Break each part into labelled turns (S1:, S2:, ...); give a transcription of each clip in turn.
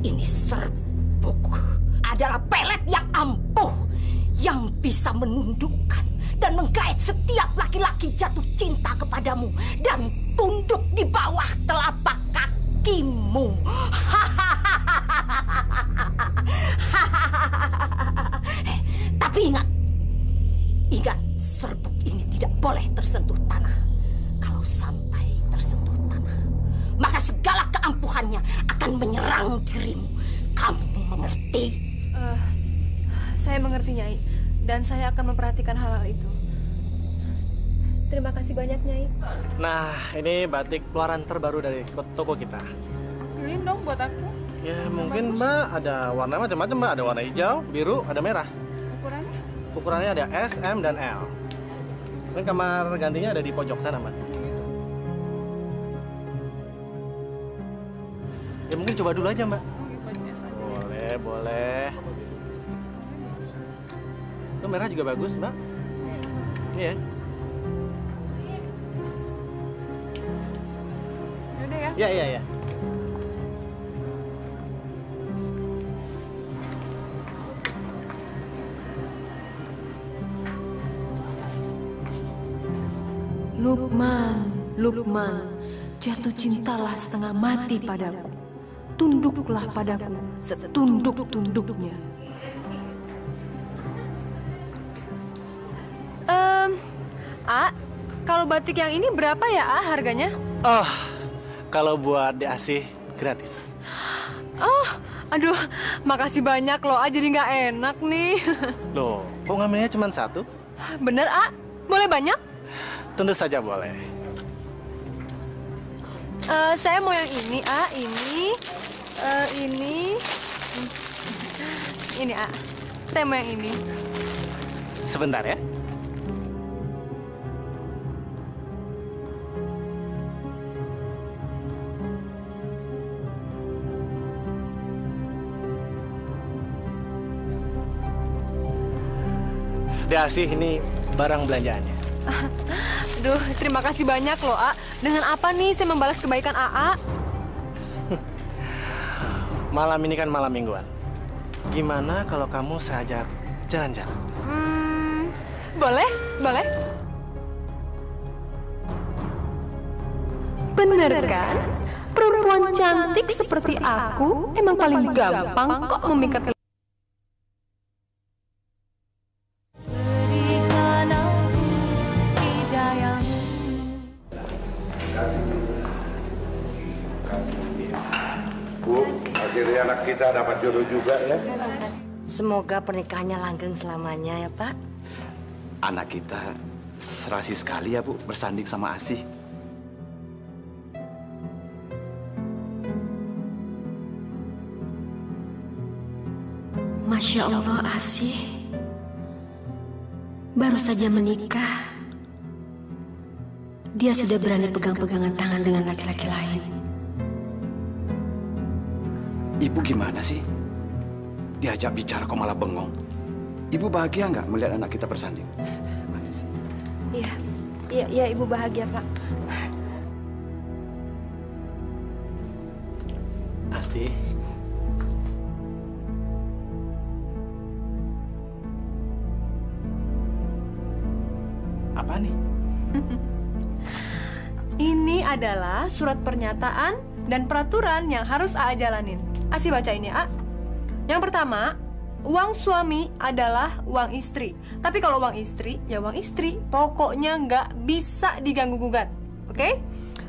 S1: Ini serbuk adalah pelet yang ampuh yang bisa menundukkan dan menggait setiap laki-laki jatuh cinta kepadamu dan tunduk di bawah telapak kakimu. Tapi ingat, serbuk ini tidak boleh tersentuh tanah. Kalau sampai tersentuh tanah, maka segala keampuhannya akan menyerang dirimu. Kamu mengerti?
S2: Saya mengerti, Nyai. Dan saya akan memperhatikan hal-hal itu. Terima kasih banyak, Nyai.
S3: Nah, ini batik keluaran terbaru dari toko kita.
S4: Beliin dong buat aku.
S3: Ya, mungkin Mbak ada warna macam-macam, Mbak. Ada warna hijau, biru, ada merah.
S4: Ukurannya?
S3: Ukurannya ada S, M, dan L. Ini kamar gantinya ada di pojok sana, Mbak. Ya, mungkin coba dulu aja, Mbak. Boleh, boleh. Itu merah juga bagus, Mbak. Iya.
S4: Yaudah ya.
S3: Iya, iya, iya.
S5: Lukman, Lukman, jatuh cintalah setengah mati padaku. Tunduklah padaku setunduk-tunduknya.
S2: Kalau batik yang ini berapa ya, harganya?
S3: Oh, kalau buat diasih gratis.
S2: Oh, aduh, makasih banyak loh, jadi nggak enak nih.
S3: Loh, kok ngambilnya cuma satu?
S2: Bener, boleh banyak?
S3: Tentu saja boleh.
S2: Saya mau yang ini, ini, saya mau yang ini.
S3: Sebentar ya. Diasih, ini barang belanjaannya.
S2: Aduh, terima kasih banyak loh, Dengan apa nih saya membalas kebaikan AA?
S3: Malam ini kan malam mingguan. Gimana kalau kamu saya ajak jalan-jalan?
S2: Boleh, boleh.
S5: Bener kan? Perempuan cantik seperti aku emang paling gampang kok memikat.
S6: Bu, akhirnya anak kita dapat jodoh juga ya.
S1: Semoga pernikahannya langgeng selamanya ya, Pak.
S7: Anak kita serasi sekali ya, Bu, bersanding sama Asih.
S5: Masya Allah, Asih. Baru saja menikah. Dia sudah berani pegang-pegangan tangan dengan laki-laki lain.
S7: Ibu gimana sih? Diajak bicara kok malah bengong. Ibu bahagia nggak melihat anak kita bersanding? Mana sih?
S2: Iya, Ibu bahagia, Pak.
S3: Asih. Apa nih?
S2: Ini adalah surat pernyataan dan peraturan yang harus AA jalanin. Asih baca ini, A. Yang pertama, uang suami adalah uang istri. Tapi kalau uang istri, ya uang istri. Pokoknya nggak bisa diganggu-gugat. Oke?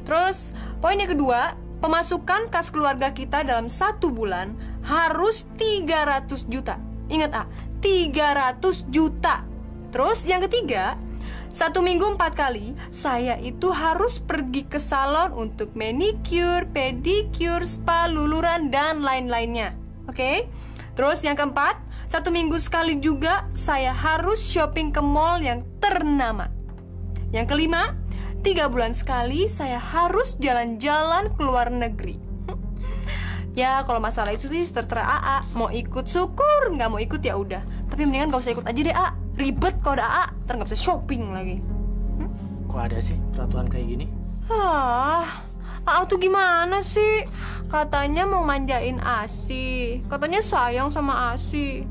S2: Terus, poin yang kedua, pemasukan kas keluarga kita dalam 1 bulan harus 300 juta. Ingat, A, 300 juta. Terus, yang ketiga, 1 minggu 4 kali, saya itu harus pergi ke salon untuk manicure, pedicure, spa, luluran, dan lain-lainnya. Oke? Terus yang keempat, 1 minggu sekali juga saya harus shopping ke mall yang ternama. Yang kelima, 3 bulan sekali saya harus jalan-jalan ke luar negeri. Ya, kalau masalah itu sih terserah AA. Mau ikut syukur, nggak mau ikut ya udah. Tapi mendingan gak usah ikut aja deh, A. Ribet kalau ada AA, ntar nggak bisa shopping lagi.
S3: Kok ada sih peraturan kayak gini?
S2: AA tuh gimana sih? Katanya mau manjain Asi. Katanya sayang sama Asi.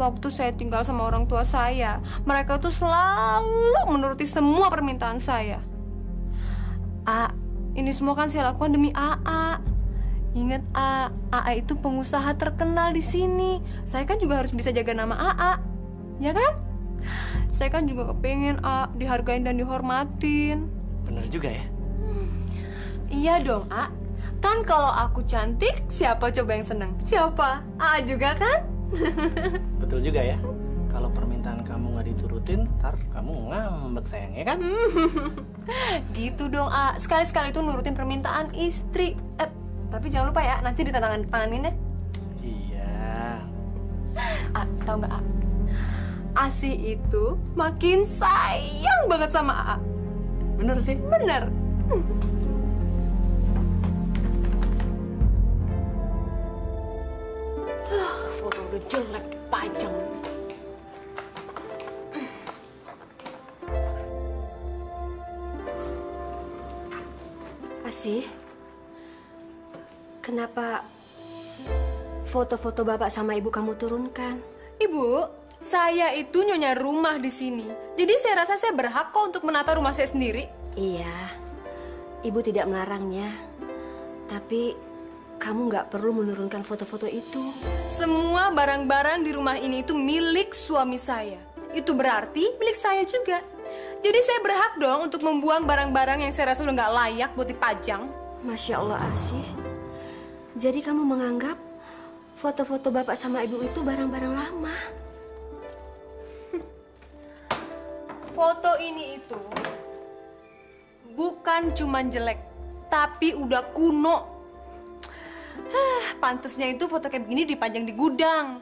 S2: Waktu saya tinggal sama orang tua saya, mereka tuh selalu menuruti semua permintaan saya. Ini semua kan saya lakukan demi AA. Ingat, AA itu pengusaha terkenal di sini. Saya kan juga harus bisa jaga nama AA, ya kan? Saya kan juga kepengen dihargain dan dihormatin.
S3: Bener juga ya?
S2: Iya dong, Kan kalau aku cantik, siapa coba yang seneng? Siapa? AA juga kan?
S3: Betul juga ya. Kalau permintaan kamu nggak diturutin, ntar kamu ngambek sayang, ya kan?
S2: Gitu dong, sekali-sekali tuh nurutin permintaan istri. Tapi jangan lupa ya, nanti ditandatanganin ya.
S3: Iya.
S2: Tahu nggak, Asi itu makin sayang banget sama AA.
S3: Bener sih.
S2: Bener. Foto udah jelek dipajang.
S1: Asi, kenapa foto-foto bapak sama ibu kamu turunkan?
S2: Ibu, saya itu nyonya rumah di sini. Jadi saya rasa saya berhak kok untuk menata rumah saya sendiri.
S1: Iya, ibu tidak melarangnya. Tapi kamu nggak perlu menurunkan foto-foto itu.
S2: Semua barang-barang di rumah ini itu milik suami saya. Itu berarti milik saya juga. Jadi saya berhak dong untuk membuang barang-barang yang saya rasa udah nggak layak buat dipajang.
S1: Masya Allah, Asih. Jadi kamu menganggap foto-foto bapak sama ibu itu barang-barang lama?
S2: Foto ini itu bukan cuman jelek, tapi udah kuno. Pantesnya itu foto kayak begini dipajang di gudang.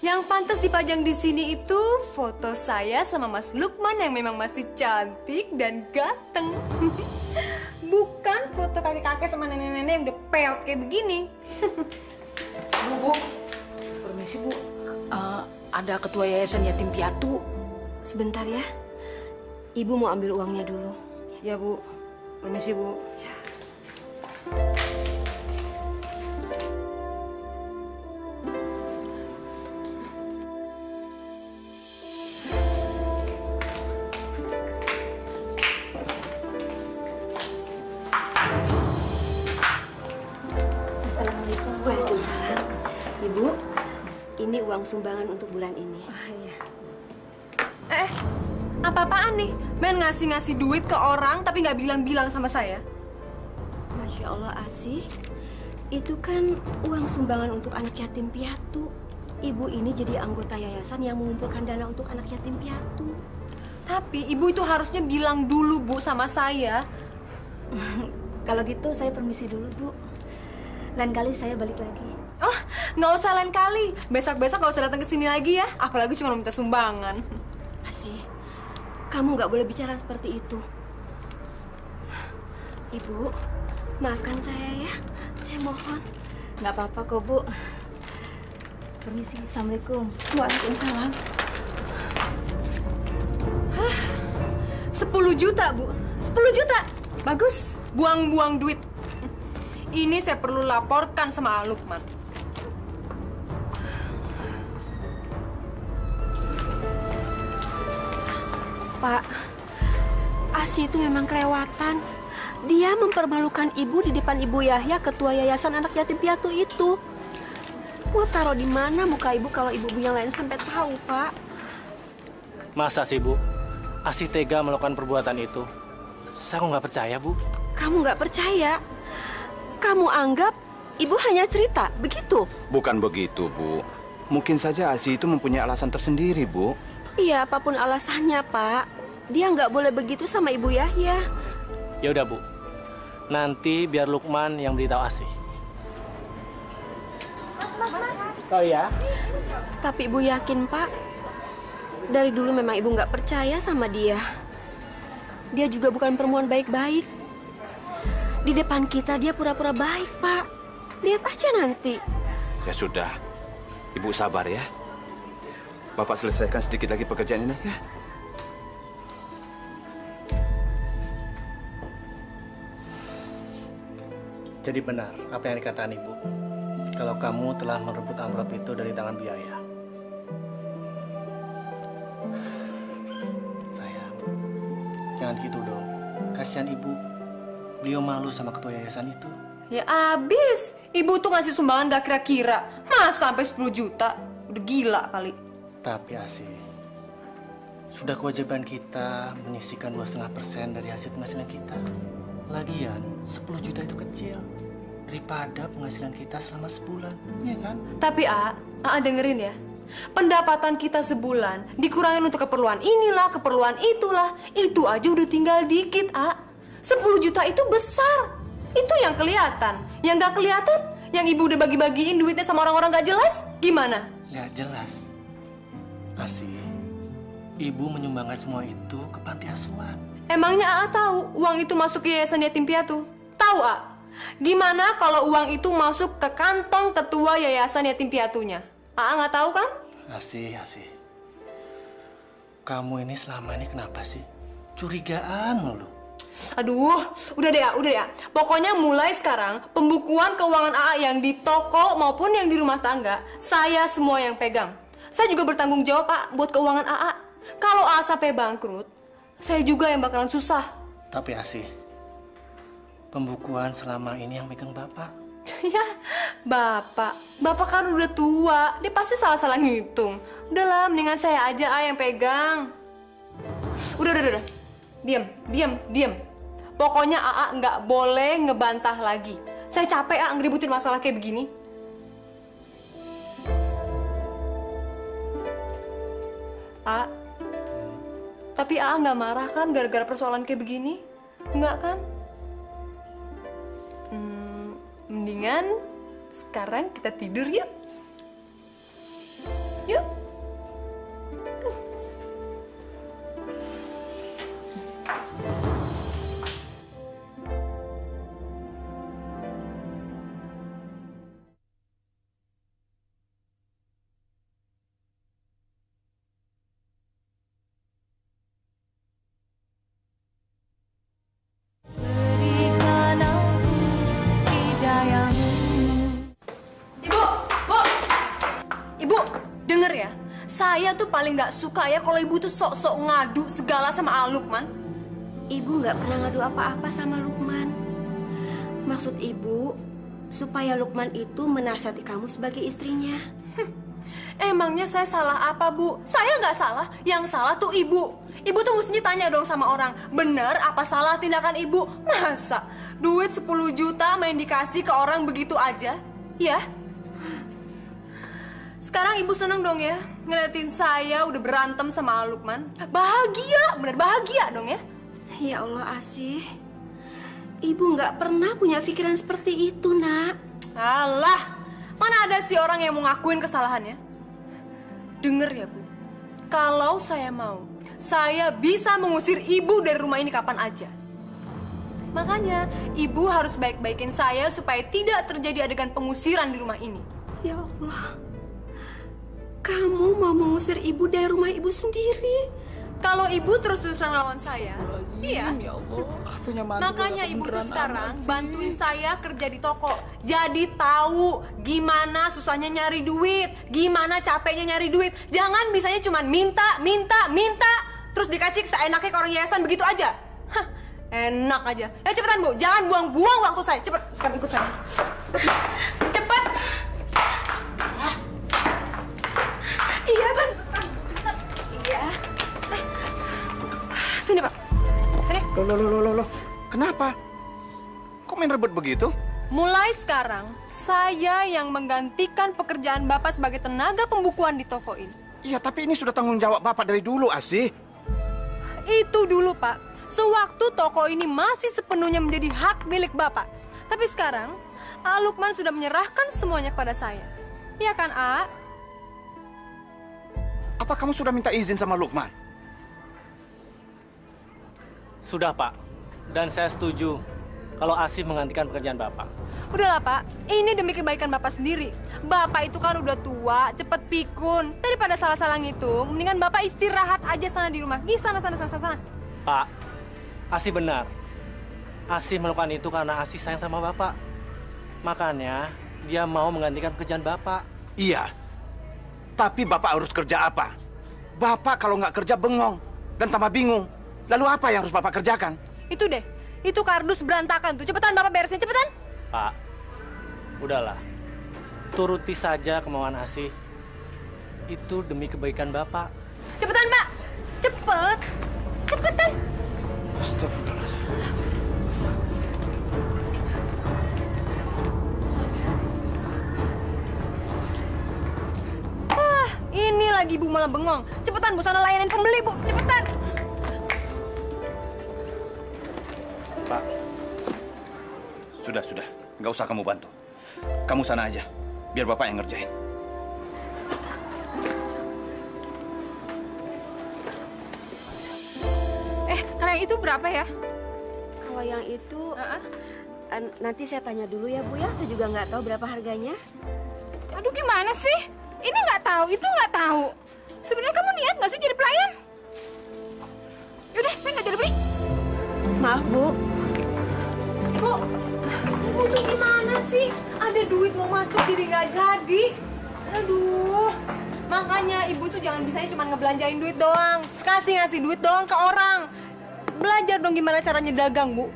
S2: Yang pantas dipajang di sini itu foto saya sama Mas Lukman yang memang masih cantik dan ganteng. Bukan foto kakek-kakek sama nenek-nenek yang udah peot kayak begini.
S8: Bu, permisi Bu. Ada ketua yayasan yatim piatu.
S1: Sebentar ya, ibu mau ambil uangnya dulu.
S8: Ya Bu, permisi Bu.
S1: Ya. Waalaikumsalam. Ibu, ini uang sumbangan untuk bulan ini.
S8: Iya.
S2: Apa-apaan nih? Men ngasih-ngasih duit ke orang tapi nggak bilang-bilang sama saya.
S1: Masya Allah, Asih. Itu kan uang sumbangan untuk anak yatim piatu. Ibu ini jadi anggota yayasan yang mengumpulkan dana untuk anak yatim piatu.
S2: Tapi ibu itu harusnya bilang dulu, Bu, sama saya.
S8: Kalau gitu saya permisi dulu Bu. Lain kali saya balik lagi.
S2: Oh, nggak usah lain kali. Besok-besok nggak usah datang ke sini lagi ya. Apalagi cuma minta sumbangan.
S1: Asih, kamu nggak boleh bicara seperti itu. Ibu, maafkan saya ya. Saya mohon.
S8: Nggak apa-apa kok Bu. Permisi, Assalamualaikum.
S1: Waalaikumsalam.
S2: 10 juta, Bu. 10 juta. Bagus. Buang-buang duit. Ini saya perlu laporkan sama Lukman.
S1: Pak, Asih itu memang kelewatan. Dia mempermalukan ibu di depan Ibu Yahya, ketua yayasan anak yatim piatu itu. Mau taruh di mana muka ibu kalau ibu yang lain sampai tahu, Pak?
S3: Masa sih, Bu? Asih tega melakukan perbuatan itu? Saya nggak percaya, Bu.
S1: Kamu nggak percaya? Kamu anggap ibu hanya cerita, begitu?
S7: Bukan begitu, Bu. Mungkin saja Asih itu mempunyai alasan tersendiri, Bu.
S1: Iya, apapun alasannya, Pak. Dia nggak boleh begitu sama Ibu Yahya.
S3: Ya udah, Bu. Nanti biar Lukman yang beritahu Asih. Mas. Oh iya?
S1: Tapi Ibu yakin, Pak, dari dulu memang Ibu nggak percaya sama dia. Dia juga bukan perempuan baik-baik. Di depan kita dia pura-pura baik, Pak. Lihat aja nanti.
S7: Ya sudah, Ibu sabar ya. Bapak selesaikan sedikit lagi pekerjaan ini ya.
S3: Jadi benar apa yang dikatakan Ibu. Kalau kamu telah merebut amplop itu dari tangan biaya. Sayang, jangan gitu dong. Kasihan Ibu. Beliau malu sama ketua yayasan itu.
S2: Ya abis, ibu tuh ngasih sumbangan gak kira-kira. Masa sampai 10 juta? Udah gila kali.
S3: Tapi Asih, sudah kewajiban kita menyisihkan 2,5% dari hasil penghasilan kita. Lagian, 10 juta itu kecil daripada penghasilan kita selama sebulan, iya kan?
S2: Tapi dengerin ya. Pendapatan kita sebulan dikurangin untuk keperluan inilah, keperluan itulah. Itu aja udah tinggal dikit, 10 juta itu besar. Itu yang kelihatan. Yang gak kelihatan, yang ibu udah bagi-bagiin duitnya sama orang-orang gak jelas, gimana?
S3: Gak jelas. Asih, ibu menyumbangkan semua itu ke panti asuhan.
S2: Emangnya tahu uang itu masuk ke yayasan yatim piatu? Tahu, Gimana kalau uang itu masuk ke kantong ketua yayasan yatim piatunya? Nggak tahu kan?
S3: Asih. Kamu ini selama ini kenapa sih? Curigaan mulu.
S2: Aduh, udah deh ya. Pokoknya mulai sekarang, pembukuan keuangan yang di toko maupun yang di rumah tangga, saya semua yang pegang. Saya juga bertanggung jawab, buat keuangan Kalau sampai bangkrut, saya juga yang bakalan susah.
S3: Tapi Asih, pembukuan selama ini yang megang Bapak.
S2: Ya, Bapak kan udah tua, dia pasti salah-salah ngitung. Udahlah, mendingan saya aja yang pegang. Udah. Diam. Pokoknya nggak boleh ngebantah lagi. Saya capek ngeributin masalah kayak begini. Tapi nggak marah kan gara-gara persoalan kayak begini? Nggak kan? Mendingan sekarang kita tidur yuk. Yuk. Saya tuh paling nggak suka ya kalau ibu tuh sok-sok ngadu segala sama Lukman.
S8: Ibu nggak pernah ngadu apa-apa sama Lukman. Maksud ibu supaya Lukman itu menasihati kamu sebagai istrinya.
S2: Emangnya saya salah apa, Bu? Saya nggak salah. Yang salah tuh ibu. Ibu tuh mestinya tanya dong sama orang, bener apa salah tindakan ibu? Masa duit 10 juta main dikasih ke orang begitu aja? Ya? Sekarang ibu seneng dong ya ngeliatin saya udah berantem sama Lukman. Bahagia, bener bahagia dong ya.
S8: Ya Allah, Asih. Ibu nggak pernah punya pikiran seperti itu, Nak.
S2: Alah, mana ada sih orang yang mau ngakuin kesalahannya? Dengar ya, Bu. Kalau saya mau, saya bisa mengusir ibu dari rumah ini kapan aja. Makanya, ibu harus baik-baikin saya supaya tidak terjadi adegan pengusiran di rumah ini.
S8: Ya Allah. Kamu mau mengusir ibu dari rumah ibu sendiri?
S2: Kalau ibu terus-terusan lawan saya, iya.
S3: Ya Allah,
S2: makanya ibu tuh sekarang bantuin saya kerja di toko. Jadi tahu gimana susahnya nyari duit, gimana capeknya nyari duit. Jangan misalnya cuma minta, terus dikasih seenaknya ke orang yayasan begitu aja. Hah, enak aja. Cepetan, Bu, jangan buang-buang waktu saya. Cepet, sekarang ikut saya. Cepet. Iya, Pak. Iya. Sini, Pak. Sini.
S7: Loh. Kenapa? Kok main rebut begitu?
S2: Mulai sekarang, saya yang menggantikan pekerjaan Bapak sebagai tenaga pembukuan di toko ini.
S7: Iya, tapi ini sudah tanggung jawab Bapak dari dulu, Asih.
S2: Itu dulu, Pak. Sewaktu toko ini masih sepenuhnya menjadi hak milik Bapak. Tapi sekarang, Lukman sudah menyerahkan semuanya kepada saya. Iya kan, A?
S7: Apa kamu sudah minta izin sama Lukman?
S3: Sudah, Pak. Dan saya setuju kalau Asih menggantikan pekerjaan Bapak.
S2: Udahlah, Pak. Ini demi kebaikan Bapak sendiri. Bapak itu kan udah tua, cepet pikun. Daripada salah-salah ngitung, mendingan Bapak istirahat aja sana di rumah. Di sana.
S3: Pak, Asih benar. Asih melakukan itu karena Asih sayang sama Bapak. Makanya dia mau menggantikan pekerjaan Bapak.
S7: Iya. Tapi Bapak harus kerja apa? Bapak kalau nggak kerja bengong dan tambah bingung. Lalu apa yang harus Bapak kerjakan?
S2: Itu deh. Itu kardus berantakan tuh. Cepetan Bapak beresin, cepetan.
S3: Pak, udahlah. Turuti saja kemauan Asih. Itu demi kebaikan Bapak.
S2: Cepetan, Pak. Cepet. Cepetan.
S7: Astagfirullahaladzim.
S2: Ini lagi Bu malah bengong. Cepetan Bu, sana layanin pembeli Bu. Cepetan.
S7: Pak, sudah. Nggak usah kamu bantu. Kamu sana aja, biar Bapak yang ngerjain.
S4: Kalau yang itu berapa ya?
S8: Kalau yang itu, nanti saya tanya dulu ya Bu ya. Saya juga nggak tahu berapa harganya.
S4: Aduh gimana sih? Ini nggak tahu, itu nggak tahu. Sebenarnya kamu niat nggak sih jadi pelayan? Yaudah, saya nggak jadi beli.
S8: Maaf Bu.
S2: Bu, Ibu tuh gimana sih? Ada duit mau masuk jadi nggak jadi. Aduh, makanya Ibu tuh jangan bisanya cuma ngebelanjain duit doang. Ngasih duit doang ke orang. Belajar dong gimana caranya dagang, Bu.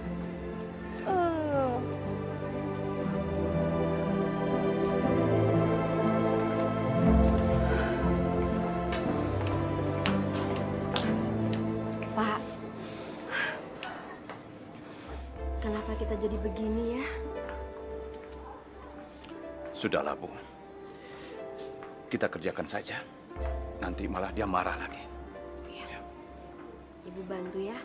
S8: Pak, kenapa kita jadi begini ya?
S7: Sudahlah, Bu. Kita kerjakan saja. Nanti malah dia marah lagi.
S8: Ibu bantu ya.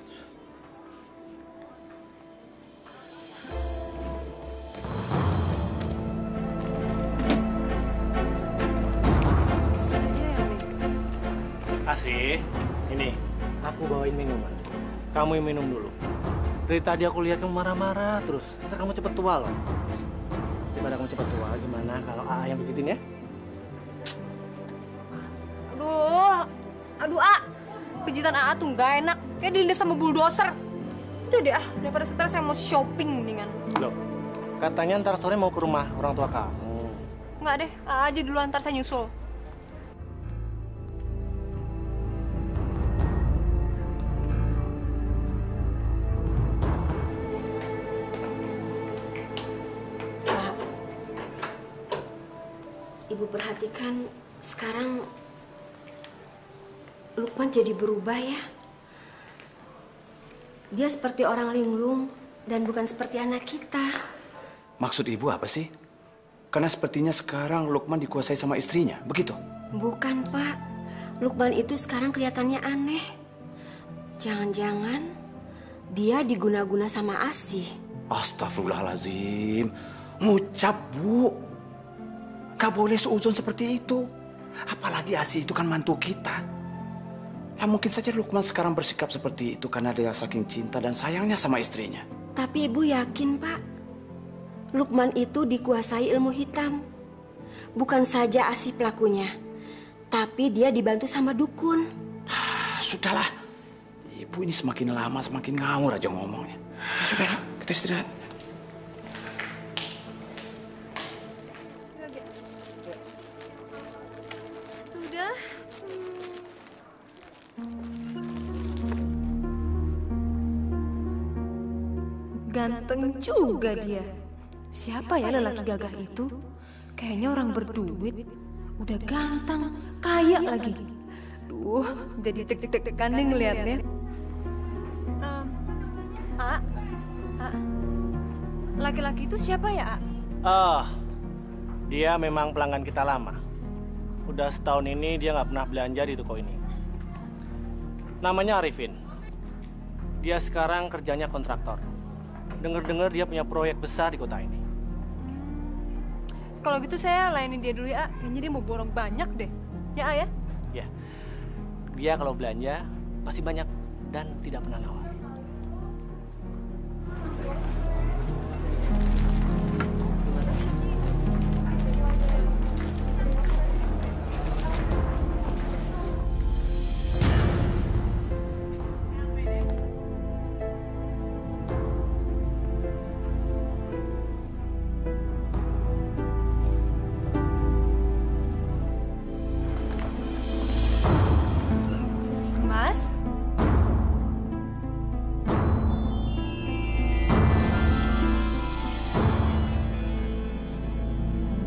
S3: Asih, ini aku bawain minuman. Kamu yang minum dulu. Dari tadi aku lihat kamu marah-marah terus. Ntar kamu cepet tua loh. Daripada kamu cepet tua, gimana kalau AA yang pijitin ya?
S2: Aduh, pijitan AA tuh nggak enak. Kayak dilindas sama bulldozer. Udah deh daripada stres saya mau shopping mendingan.
S3: Loh, katanya ntar sore mau ke rumah orang tua kamu.
S2: Nggak deh, AA aja dulu ntar saya nyusul.
S8: Ibu perhatikan sekarang Lukman jadi berubah ya. Dia seperti orang linglung dan bukan seperti anak kita.
S7: Maksud Ibu apa sih? Karena sepertinya sekarang Lukman dikuasai sama istrinya, begitu?
S8: Bukan, Pak. Lukman itu sekarang kelihatannya aneh. Jangan-jangan dia diguna-guna sama Asih.
S7: Astagfirullahaladzim. Ngucap, Bu. Gak boleh seuzon seperti itu. Apalagi Asih itu kan mantu kita. Ya mungkin saja Lukman sekarang bersikap seperti itu karena dia saking cinta dan sayangnya sama istrinya.
S8: Tapi Ibu yakin, Pak, Lukman itu dikuasai ilmu hitam. Bukan saja Asih pelakunya, tapi dia dibantu sama dukun.
S7: Sudahlah, Ibu ini semakin lama semakin ngawur aja ngomongnya. Ya, sudah, kita istirahat.
S2: Sudah. Ganteng juga dia. Siapa ya lelaki gagah itu? Kayaknya orang berduit. Udah ganteng, kaya lagi. Duh, jadi deg-degan nih ngeliatnya. Laki-laki itu siapa ya,
S3: Dia memang pelanggan kita lama. Udah setahun ini dia nggak pernah belanja di toko ini. Namanya Arifin. Dia sekarang kerjanya kontraktor. Dengar-dengar dia punya proyek besar di kota ini.
S2: Kalau gitu saya layanin dia dulu ya, kayaknya dia mau borong banyak deh. Ya, ya?
S3: Ya. Dia kalau belanja pasti banyak dan tidak pernah nawar.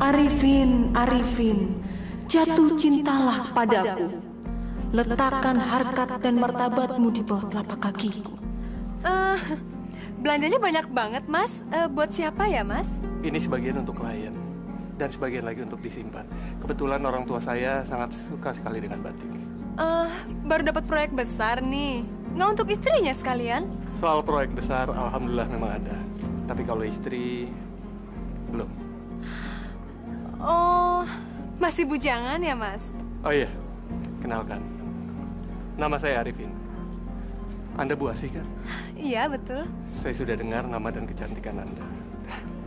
S5: Arifin, Arifin, jatuh cintalah padaku. Letakkan harkat dan martabatmu di bawah telapak kakiku.
S2: Belanjanya banyak banget, Mas. Buat siapa ya, Mas?
S9: Ini sebagian untuk klien dan sebagian lagi untuk disimpan. Kebetulan orang tua saya sangat suka sekali dengan batik.
S2: Baru dapat proyek besar nih. Nggak untuk istrinya sekalian?
S9: Soal proyek besar, alhamdulillah memang ada. Tapi kalau istri, belum.
S2: Oh, masih bujangan ya, Mas?
S9: Oh iya, kenalkan. Nama saya Arifin. Anda Bu Asih kan?
S2: Iya, betul.
S9: Saya sudah dengar nama dan kecantikan Anda.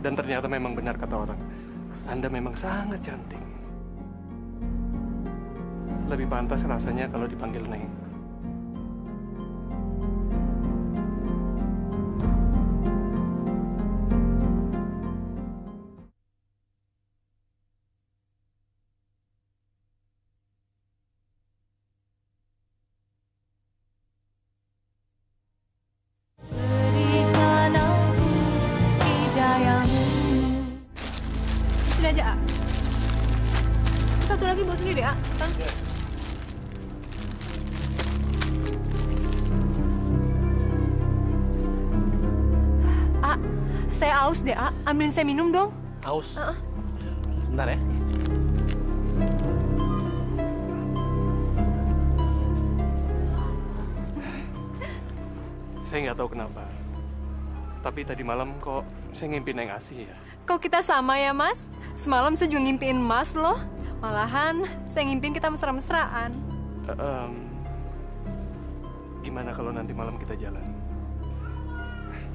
S9: Dan ternyata memang benar kata orang. Anda memang sangat cantik. Lebih pantas rasanya kalau dipanggil Neng.
S2: Sini aja, A. Satu lagi bawa sendiri, A. Tan. A, saya aus deh, A. Ambilin saya minum dong.
S3: Aus? Sebentar ya.
S9: Saya nggak tahu kenapa. Tapi tadi malam kok saya ngimpi Neng Asih ya?
S2: Kok kita sama ya, Mas? Semalam saya juga ngimpiin Mas loh. Malahan saya ngimpiin kita mesra-mesraan.
S9: Gimana kalau nanti malam kita jalan?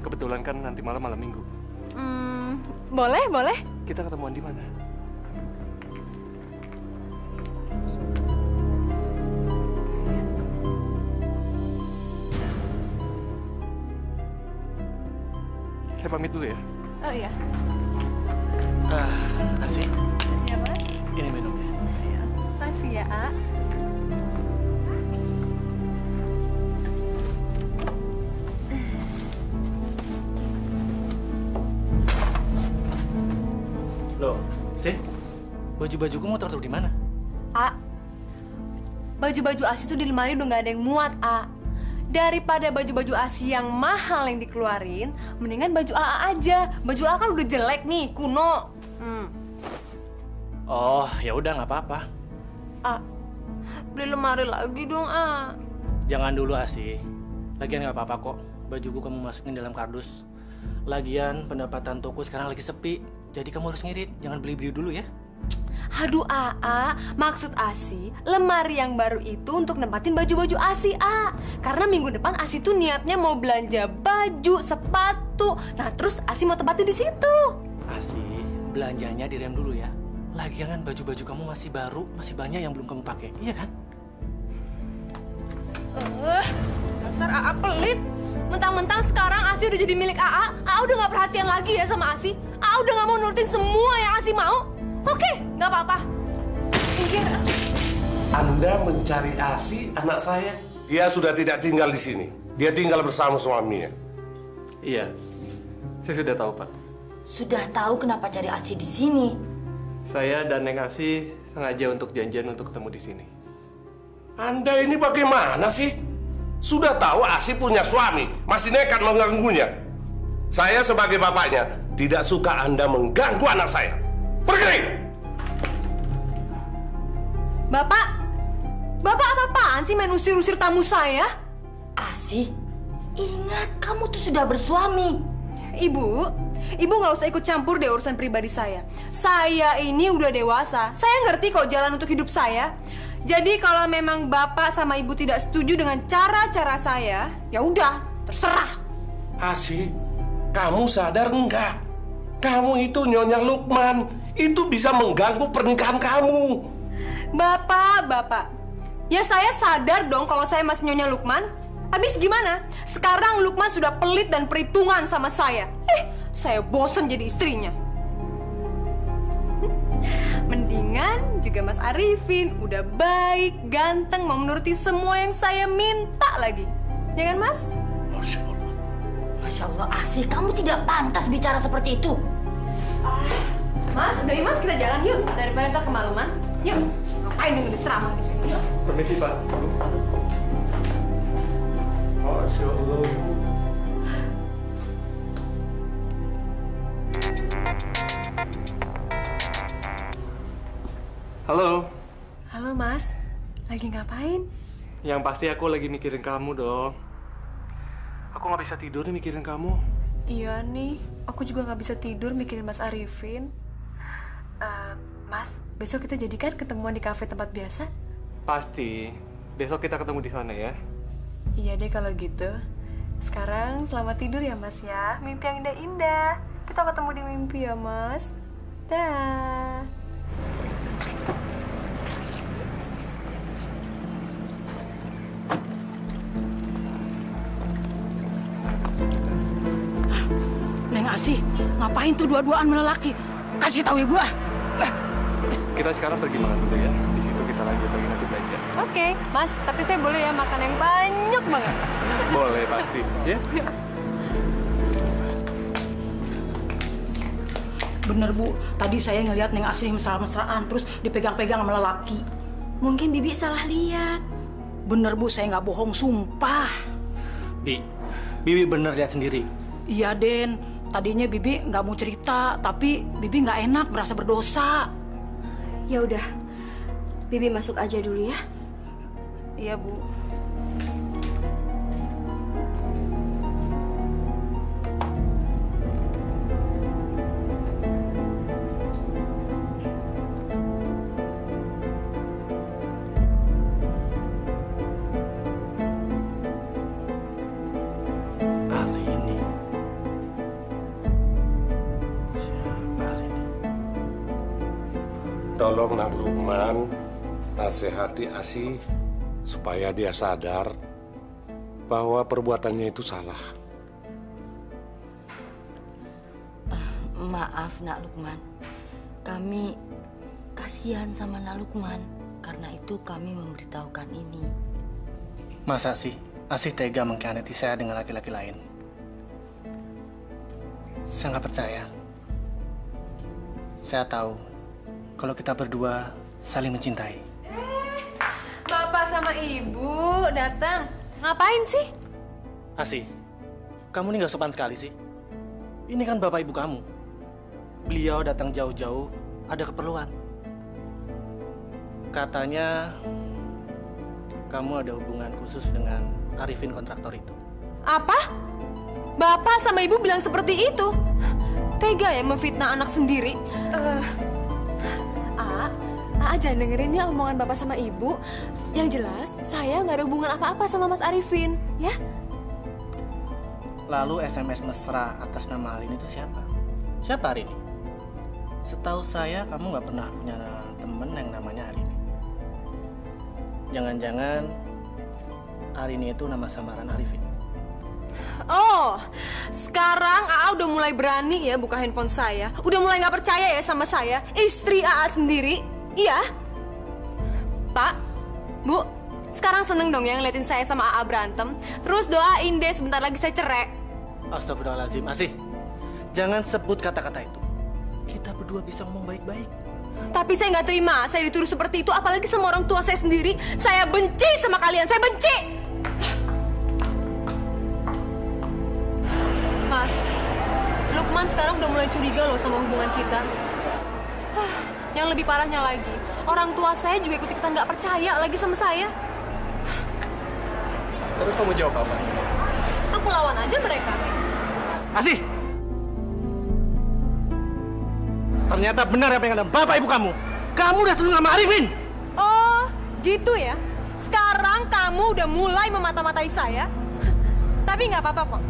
S9: Kebetulan kan nanti malam Minggu.
S2: Boleh, boleh.
S9: Kita ketemuan di mana? Saya pamit dulu ya.
S2: Oh iya.
S3: Asih.
S2: Iya, Mas.
S3: Ini minumnya.
S2: Iya. Makasih ya, A.
S3: Loh, sih? Baju-bajuku mau taruh di mana?
S2: A, baju-baju Asi tuh di lemari udah nggak ada yang muat, A. Daripada baju-baju Asi yang mahal yang dikeluarin, mendingan baju AA aja. Baju AA kan udah jelek nih, kuno.
S3: Oh, ya udah nggak apa-apa.
S2: A, beli lemari lagi dong, A.
S3: Jangan dulu, Asih. Lagian nggak apa-apa kok. Bajuku kamu masukin dalam kardus. Lagian pendapatan toko sekarang lagi sepi. Jadi kamu harus ngirit. Jangan beli-beli dulu ya.
S2: Aduh, AA, maksud Asi, lemari yang baru itu untuk nempatin baju-baju Asi, A. Karena minggu depan Asi tuh niatnya mau belanja baju, sepatu. Nah, terus Asi mau tempatin di situ.
S3: Asih, belanjanya direm dulu ya. Lagian kan baju-baju kamu masih baru, masih banyak yang belum kamu pakai. Iya kan?
S2: Dasar AA pelit. Mentang-mentang sekarang Asi udah jadi milik AA udah nggak perhatian lagi ya sama Asi. AA udah nggak mau nurutin semua yang Asi mau. Oke, nggak apa-apa. Mungkin
S6: Anda mencari Asi, anak saya? Dia sudah tidak tinggal di sini. Dia tinggal bersama suaminya.
S9: Iya, saya sudah tahu, Pak.
S1: Sudah tahu kenapa cari Asi di sini?
S9: Saya dan Neng Asih sengaja untuk janjian untuk ketemu di sini.
S6: Anda ini bagaimana sih? Sudah tahu Asi punya suami, masih nekat mengganggunya. Saya sebagai bapaknya tidak suka Anda mengganggu anak saya. Pergi!
S2: Bapak apa-apaan sih main usir-usir tamu saya?
S1: Asi, ingat kamu tuh sudah bersuami.
S2: Ibu nggak usah ikut campur deh urusan pribadi saya. Saya ini udah dewasa. Saya ngerti kok jalan untuk hidup saya. Jadi kalau memang Bapak sama Ibu tidak setuju dengan cara-cara saya, ya udah, terserah.
S6: Asi, kamu sadar enggak? Kamu itu Nyonya Lukman. Itu bisa mengganggu pernikahan kamu.
S2: Bapak, ya saya sadar dong kalau saya Mas Nyonya Lukman. Habis gimana? Sekarang Lukman sudah pelit dan perhitungan sama saya. Saya bosen jadi istrinya. Mendingan juga Mas Arifin, udah baik, ganteng, mau menuruti semua yang saya minta lagi. Ya kan, Mas?
S6: Masya Allah.
S1: Masya Allah, Asi, kamu tidak pantas bicara seperti itu.
S2: Mas, udah yuk Mas, kita jalan yuk. Daripada ntar kemaluman. Yuk. Ngapain dengerin ceramah di sini? Yuk.
S9: Permisi, Pak.
S6: Masya Allah.
S9: Halo.
S2: Halo Mas, lagi ngapain?
S9: Yang pasti aku lagi mikirin kamu dong. Aku nggak bisa tidur nih mikirin kamu.
S2: Iya nih, aku juga nggak bisa tidur mikirin Mas Arifin. Mas, besok kita jadikan ketemuan di kafe tempat biasa?
S9: Pasti. Besok kita ketemu di sana ya.
S2: Iya deh kalau gitu. Sekarang selamat tidur ya Mas ya. Mimpi yang indah-indah. Kita ketemu di mimpi ya Mas. Dah.
S1: Neng Asih, ngapain tuh dua-duaan melelaki? Kasih tahu ibu ah.
S9: Kita sekarang pergi makan dulu ya. Di situ kita lanjut lagi nanti belanja.
S2: Oke, Mas, tapi saya boleh ya makan yang banyak banget.
S9: Boleh pasti, ya.
S1: Bener Bu, tadi saya ngeliat Neng Asih mesra-mesraan terus dipegang-pegang sama lelaki.
S8: Mungkin Bibi salah lihat.
S1: Bener Bu, saya nggak bohong, sumpah.
S3: Bibi bener lihat sendiri.
S1: Iya Den, tadinya Bibi nggak mau cerita, tapi Bibi nggak enak, merasa berdosa.
S8: Ya udah, Bibi masuk aja dulu ya.
S1: Iya Bu.
S6: Tolong Nak Lukman nasihati Asih supaya dia sadar bahwa perbuatannya itu salah.
S8: Maaf Nak Lukman, kami kasihan sama Nak Lukman. Karena itu kami memberitahukan ini.
S3: Masa sih Asih tega mengkhianati saya dengan laki-laki lain? Saya nggak percaya. Saya tahu kalau kita berdua saling mencintai.
S2: Bapak sama Ibu datang. Ngapain sih?
S3: Asih, kamu ini nggak sopan sekali sih. Ini kan bapak ibu kamu. Beliau datang jauh-jauh, ada keperluan. Katanya kamu ada hubungan khusus dengan Arifin kontraktor itu.
S2: Apa? Bapak sama Ibu bilang seperti itu? Tega ya memfitnah anak sendiri? Jangan dengerin ya omongan Bapak sama Ibu. Yang jelas, saya nggak ada hubungan apa-apa sama Mas Arifin, ya?
S3: Lalu SMS mesra atas nama Arini itu siapa? Siapa Arini? Setahu saya kamu nggak pernah punya temen yang namanya Arini. Jangan-jangan Arini itu nama samaran Arifin.
S2: Oh, sekarang AA udah mulai berani ya buka handphone saya. Udah mulai nggak percaya ya sama saya, istri AA sendiri. Iya. Pak, Bu, sekarang seneng dong ya ngeliatin saya sama AA berantem. Terus doain deh sebentar lagi saya cerai.
S3: Astagfirullahaladzim, Asih. Jangan sebut kata-kata itu. Kita berdua bisa ngomong baik-baik.
S2: Tapi saya nggak terima, saya dituduh seperti itu. Apalagi sama orang tua saya sendiri. Saya benci sama kalian, saya benci. Mas, Lukman sekarang udah mulai curiga loh sama hubungan kita. Yang lebih parahnya lagi, orang tua saya juga ikut-ikutan nggak percaya lagi sama saya.
S9: Terus kamu jawab apa?
S2: Aku lawan aja mereka.
S3: Asih! Ternyata benar apa yang ada bapak ibu kamu. Kamu udah selingkuh sama Arifin.
S2: Oh, gitu ya? Sekarang kamu udah mulai memata-matai saya? Tapi nggak apa-apa kok.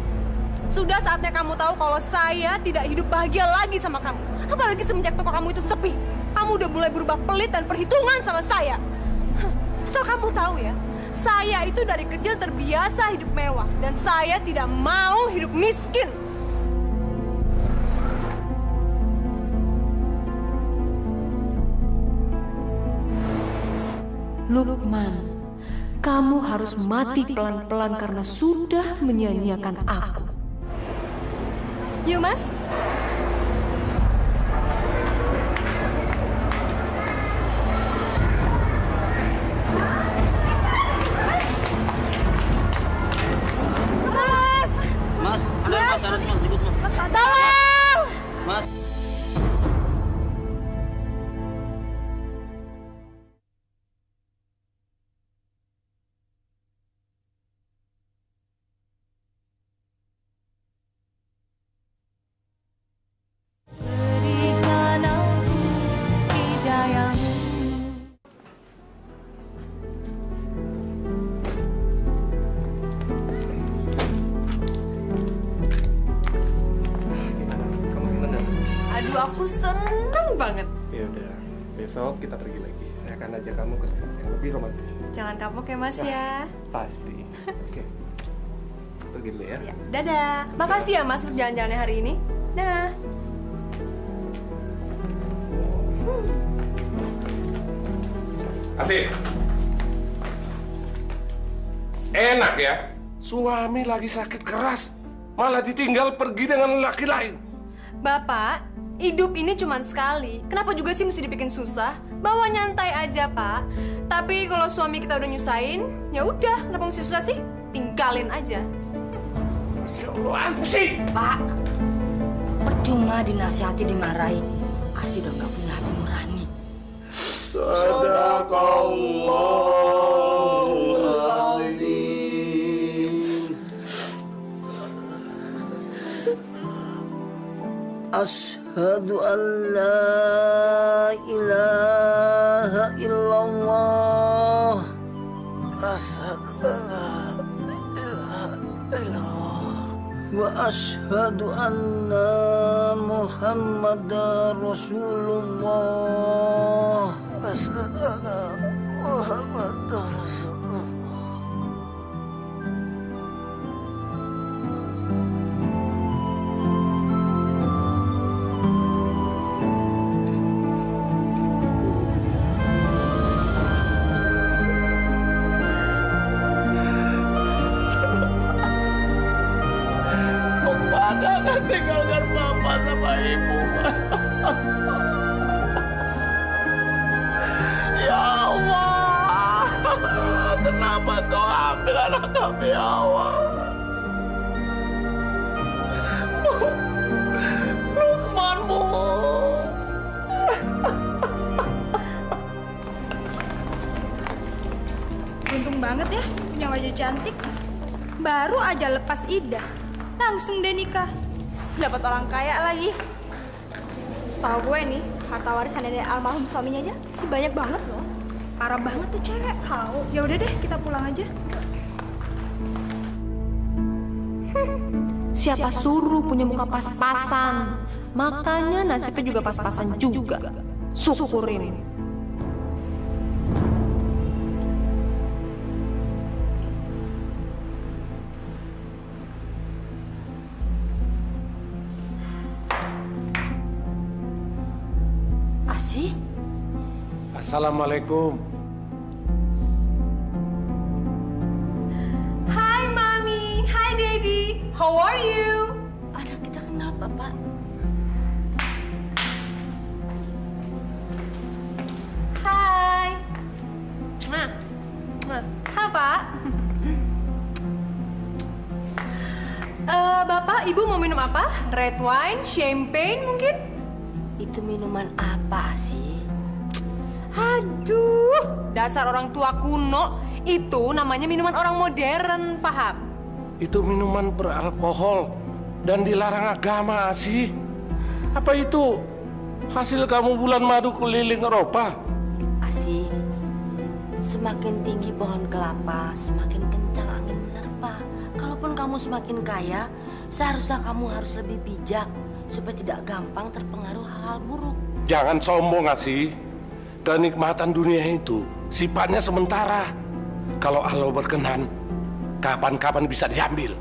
S2: Sudah saatnya kamu tahu kalau saya tidak hidup bahagia lagi sama kamu. Apalagi semenjak toko kamu itu sepi. Kamu udah mulai berubah pelit dan perhitungan sama saya. Asal kamu tahu ya, saya itu dari kecil terbiasa hidup mewah. Dan saya tidak mau hidup miskin.
S5: Lukman, kamu harus mati pelan-pelan karena sudah menyia-nyiakan aku.
S2: Yuk, Mas.
S4: Tolong!
S3: Mas.
S2: Aku seneng banget.
S9: Ya udah, besok kita pergi lagi. Saya akan ajak kamu ke tempat yang lebih romantis.
S2: Jangan kapok ya Mas ya.
S9: Pasti. Oke. Pergi dulu ya.
S2: Ya, dadah. Makasih ya Mas untuk jalan-jalannya hari ini. Dah.
S6: Asik. Enak ya, suami lagi sakit keras, malah ditinggal pergi dengan laki lain.
S2: Bapak, hidup ini cuma sekali. Kenapa juga sih mesti dibikin susah? Bawa nyantai aja, Pak. Tapi kalau suami kita udah nyusahin, ya udah, kenapa mesti susah sih? Tinggalin aja.
S6: Masya Allah, sih.
S1: Pak, percuma dinasihati dimarahi. Asi udah nggak punya hati nurani.
S6: Sadaqallahul azim.
S3: Ashhadu an la ilaha illallah. Ashhadu an la ilaha illallah. Wa ashhadu anna Muhammadar Rasulullah. Ashhadu anna Muhammadar Rasulullah. Jangan tinggalkan Bapak sama Ibu, Pak. Ya Allah, kenapa Kau ambil anak kami, ya Allah? Lukman, Bu.
S4: Untung banget ya, punya wajah cantik. Baru aja lepas iddah, langsung deh nikah. Dapat orang kaya lagi. Setahu gue nih, harta warisan dari almarhum suaminya aja sih banyak banget loh. Parah banget tuh cewek. Tahu. Ya udah deh, kita pulang aja.
S5: Siapa suruh punya muka pas-pasan? Makanya nasibnya juga pas-pasan juga. Syukurin.
S1: Asi?
S6: Assalamualaikum.
S2: Hi Mami, hi Daddy, how are you?
S1: Anak kita kenapa, Pak?
S2: Hai. Hai Pak. Bapak, Ibu mau minum apa? Red wine, champagne mungkin?
S1: Itu minuman apa sih?
S2: Aduh, dasar orang tua kuno. Itu namanya minuman orang modern, paham?
S6: Itu minuman beralkohol dan dilarang agama, sih. Apa itu hasil kamu bulan madu keliling Eropa?
S1: Asi, semakin tinggi pohon kelapa, semakin kencang angin menerpa. Kalaupun kamu semakin kaya, seharusnya kamu harus lebih bijak supaya tidak gampang terpengaruh hal-hal buruk.
S6: Jangan sombong, Asi. Kenikmatan dunia itu sifatnya sementara. Kalau Allah berkenan, kapan-kapan bisa diambil.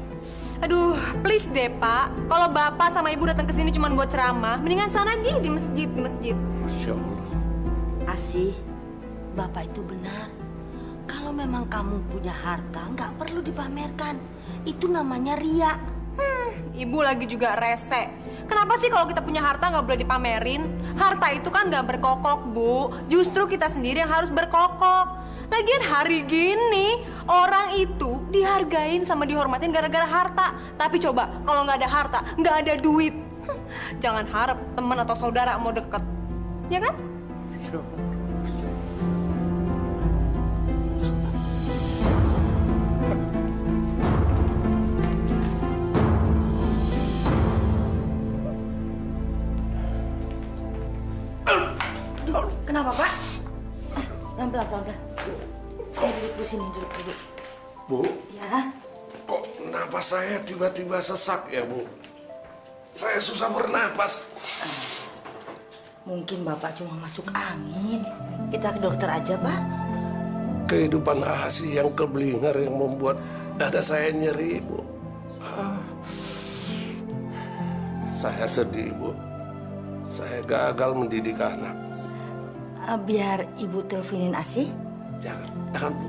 S2: Aduh, please deh Pak. Kalau Bapak sama Ibu datang ke sini cuma buat ceramah, mendingan sana di masjid,
S6: Masya Allah.
S1: Asi, Bapak itu benar. Kalau memang kamu punya harta, nggak perlu dipamerkan. Itu namanya ria.
S2: Ibu lagi juga rese. Kenapa sih kalau kita punya harta nggak boleh dipamerin? Harta itu kan nggak berkokok, Bu. Justru kita sendiri yang harus berkokok. Lagian hari gini, orang itu dihargain sama dihormatin gara-gara harta. Tapi coba, kalau nggak ada harta, nggak ada duit. Jangan harap teman atau saudara mau deket. Ya kan?
S1: Kenapa, Pak? Pelan-pelan, pelan-pelan. Duduk sini, duduk.
S6: Bu,
S1: Ya.
S6: kok napas saya tiba-tiba sesak ya, Bu? Saya susah bernapas.
S1: Mungkin Bapak cuma masuk angin. Kita ke dokter aja, Pak.
S6: Kehidupan Asi yang keblinger yang membuat dada saya nyeri, Bu. Saya sedih, Bu. Saya gagal mendidik anak.
S1: Biar Ibu teleponin Asih.
S6: Jangan, Bu.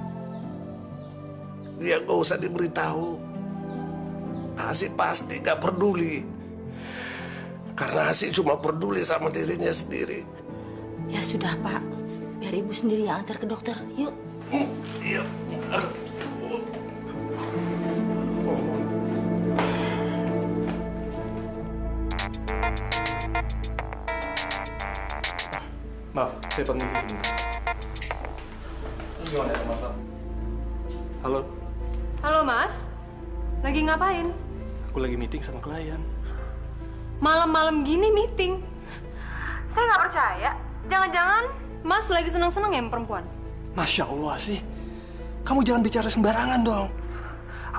S6: Dia gak usah diberitahu. Asi pasti gak peduli. Karena Asi cuma peduli sama dirinya sendiri.
S1: Ya sudah, Pak. Biar Ibu sendiri yang antar ke dokter. Yuk.
S6: Iya.
S9: Maaf, saya permisi sebentar. Gimana ya, Mas? Halo,
S2: Halo, Mas. Lagi ngapain?
S9: aku lagi meeting sama klien.
S2: Malam-malam gini meeting. Saya nggak percaya. Jangan-jangan Mas lagi senang-senang ya sama perempuan?
S9: Masya Allah sih. Kamu jangan bicara sembarangan dong.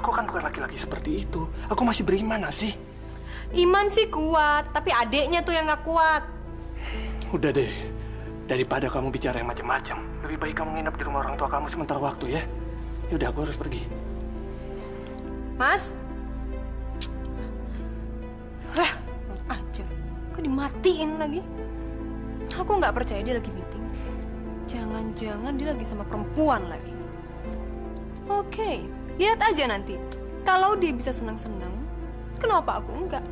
S9: Aku kan bukan laki-laki seperti itu. Aku masih beriman, sih.
S2: Iman sih kuat, tapi adeknya tuh yang nggak kuat.
S9: Udah deh. Daripada kamu bicara yang macam-macam, lebih baik kamu nginep di rumah orang tua kamu sementara waktu ya. Yaudah, aku harus pergi.
S2: Mas? Hah, aja. Kok dimatiin lagi? Aku nggak percaya dia lagi meeting. Jangan-jangan dia lagi sama perempuan lagi. Oke, lihat aja nanti. Kalau dia bisa senang-senang, kenapa aku enggak?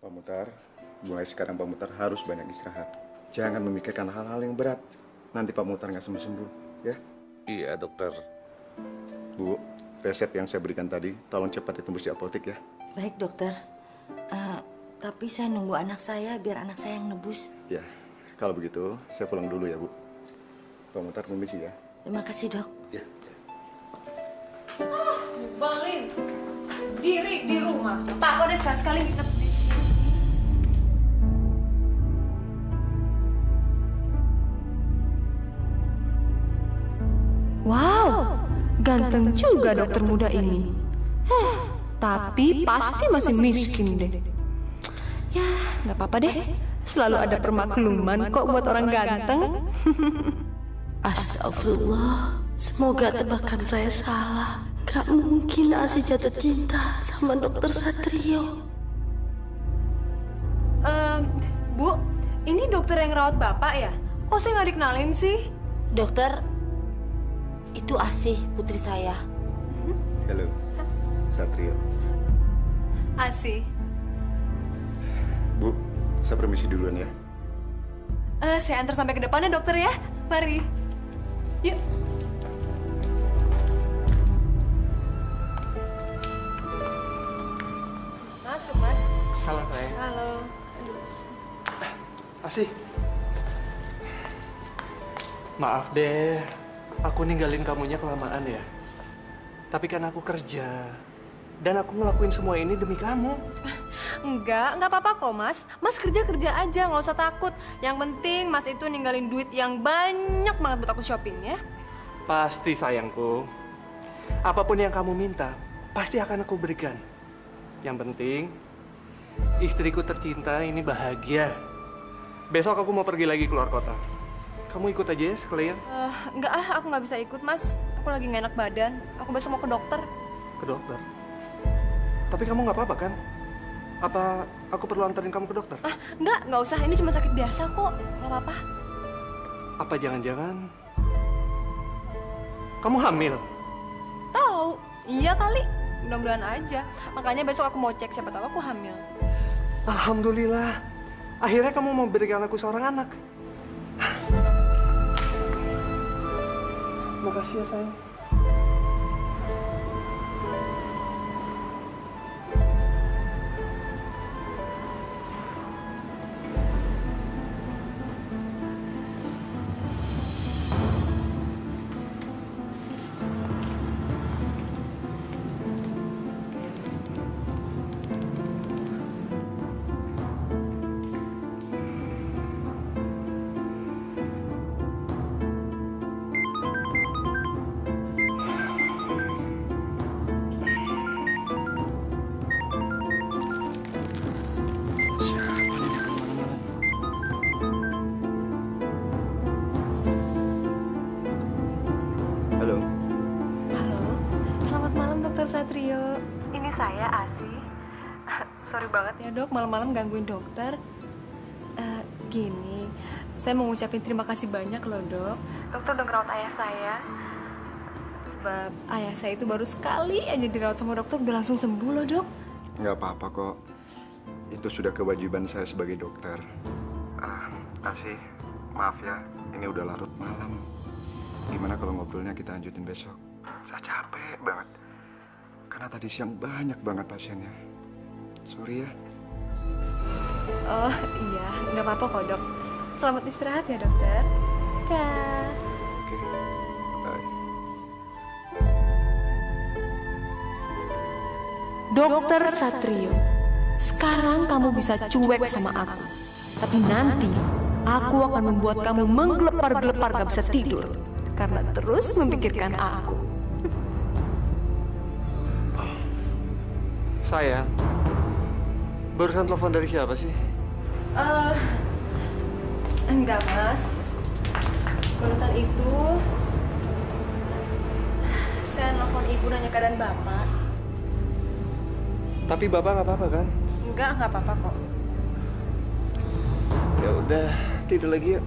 S7: Pak Mutar, mulai sekarang Pak Mutar harus banyak istirahat. Jangan memikirkan hal-hal yang berat. Nanti Pak Mutar nggak sembuh-sembuh, ya?
S6: Iya, dokter.
S7: Bu, resep yang saya berikan tadi, tolong cepat ditembus di apotek ya.
S1: Baik, dokter. Tapi saya nunggu anak saya biar anak saya yang nebus.
S7: Ya, kalau begitu saya pulang dulu ya, Bu. Pak Mutar permisi ya.
S1: Terima kasih, Dok.
S6: Ya.
S2: Balin, diri di rumah. Tak kok deh sekali-sekali nginep di sini.
S5: Wow, ganteng juga dokter muda ini. Tapi pasti masih miskin deh. Ya, nggak apa-apa deh. Selalu ada permakluman kok buat orang ganteng.
S8: Astagfirullah, semoga tebakan saya salah. Gak mungkin Asi jatuh cinta sama dokter Satrio.
S2: Bu, ini dokter yang rawat Bapak ya? Kok saya nggak dikenalin sih?
S1: Dokter, itu Asih, putri saya.
S7: Halo, Satrio.
S2: Asih.
S7: Bu, saya permisi duluan ya.
S2: Saya antar sampai ke depannya dokter ya. Mari. Yuk. Masuk, Mas.
S9: Halo, sayang.
S2: Halo.
S9: Asih. Maaf deh, aku ninggalin kamunya kelamaan ya. Tapi kan aku kerja. Dan aku ngelakuin semua ini demi kamu.
S2: Enggak apa-apa kok Mas. Mas kerja aja, nggak usah takut. Yang penting Mas itu ninggalin duit yang banyak banget buat aku shopping ya.
S9: Pasti sayangku. Apapun yang kamu minta, pasti akan aku berikan. Yang penting, istriku tercinta ini bahagia. Besok aku mau pergi lagi keluar kota. Kamu ikut aja ya sekalian.
S2: Enggak aku nggak bisa ikut Mas. Aku lagi nggak enak badan. Aku besok mau ke dokter.
S9: Ke dokter? Tapi kamu nggak apa-apa kan? Apa aku perlu antarin kamu ke dokter?
S2: Nggak usah. Ini cuma sakit biasa kok. Nggak apa-apa.
S9: Apa jangan-jangan kamu hamil?
S2: Tahu? Iya kali. Mudah-mudahan aja. Makanya besok aku mau cek, siapa tahu aku hamil.
S9: Alhamdulillah. Akhirnya kamu mau berikan aku seorang anak. Makasih ya sayang.
S2: Satrio, ini saya Asi. Sorry banget ya dok, malam-malam gangguin dokter. Gini, saya mau ngucapin terima kasih banyak loh dok. Dokter udah ngerawat ayah saya. Sebab ayah saya itu baru sekali aja dirawat sama dokter udah langsung sembuh loh dok.
S10: Nggak apa-apa kok. Itu sudah kewajiban saya sebagai dokter. Asi, maaf ya, ini udah larut malam. Gimana kalau ngobrolnya kita lanjutin besok? Saya capek banget. Karena tadi siang banyak banget pasiennya. Sorry ya.
S2: Oh iya, nggak apa-apa kok dok. Selamat istirahat ya dokter. Dah.
S10: Oke, bye.
S5: Dokter Satrio, sekarang kamu bisa cuek sama aku. Tapi nanti, aku akan membuat kamu menggelepar-gelepar gak bisa tidur. Karena terus memikirkan aku.
S9: Sayang, barusan telepon dari siapa sih?
S2: Enggak mas. Barusan itu saya nelfon ibu nanya keadaan bapak.
S9: Tapi bapak nggak apa-apa kan?
S2: Nggak apa-apa kok.
S9: Ya udah, tidur lagi yuk.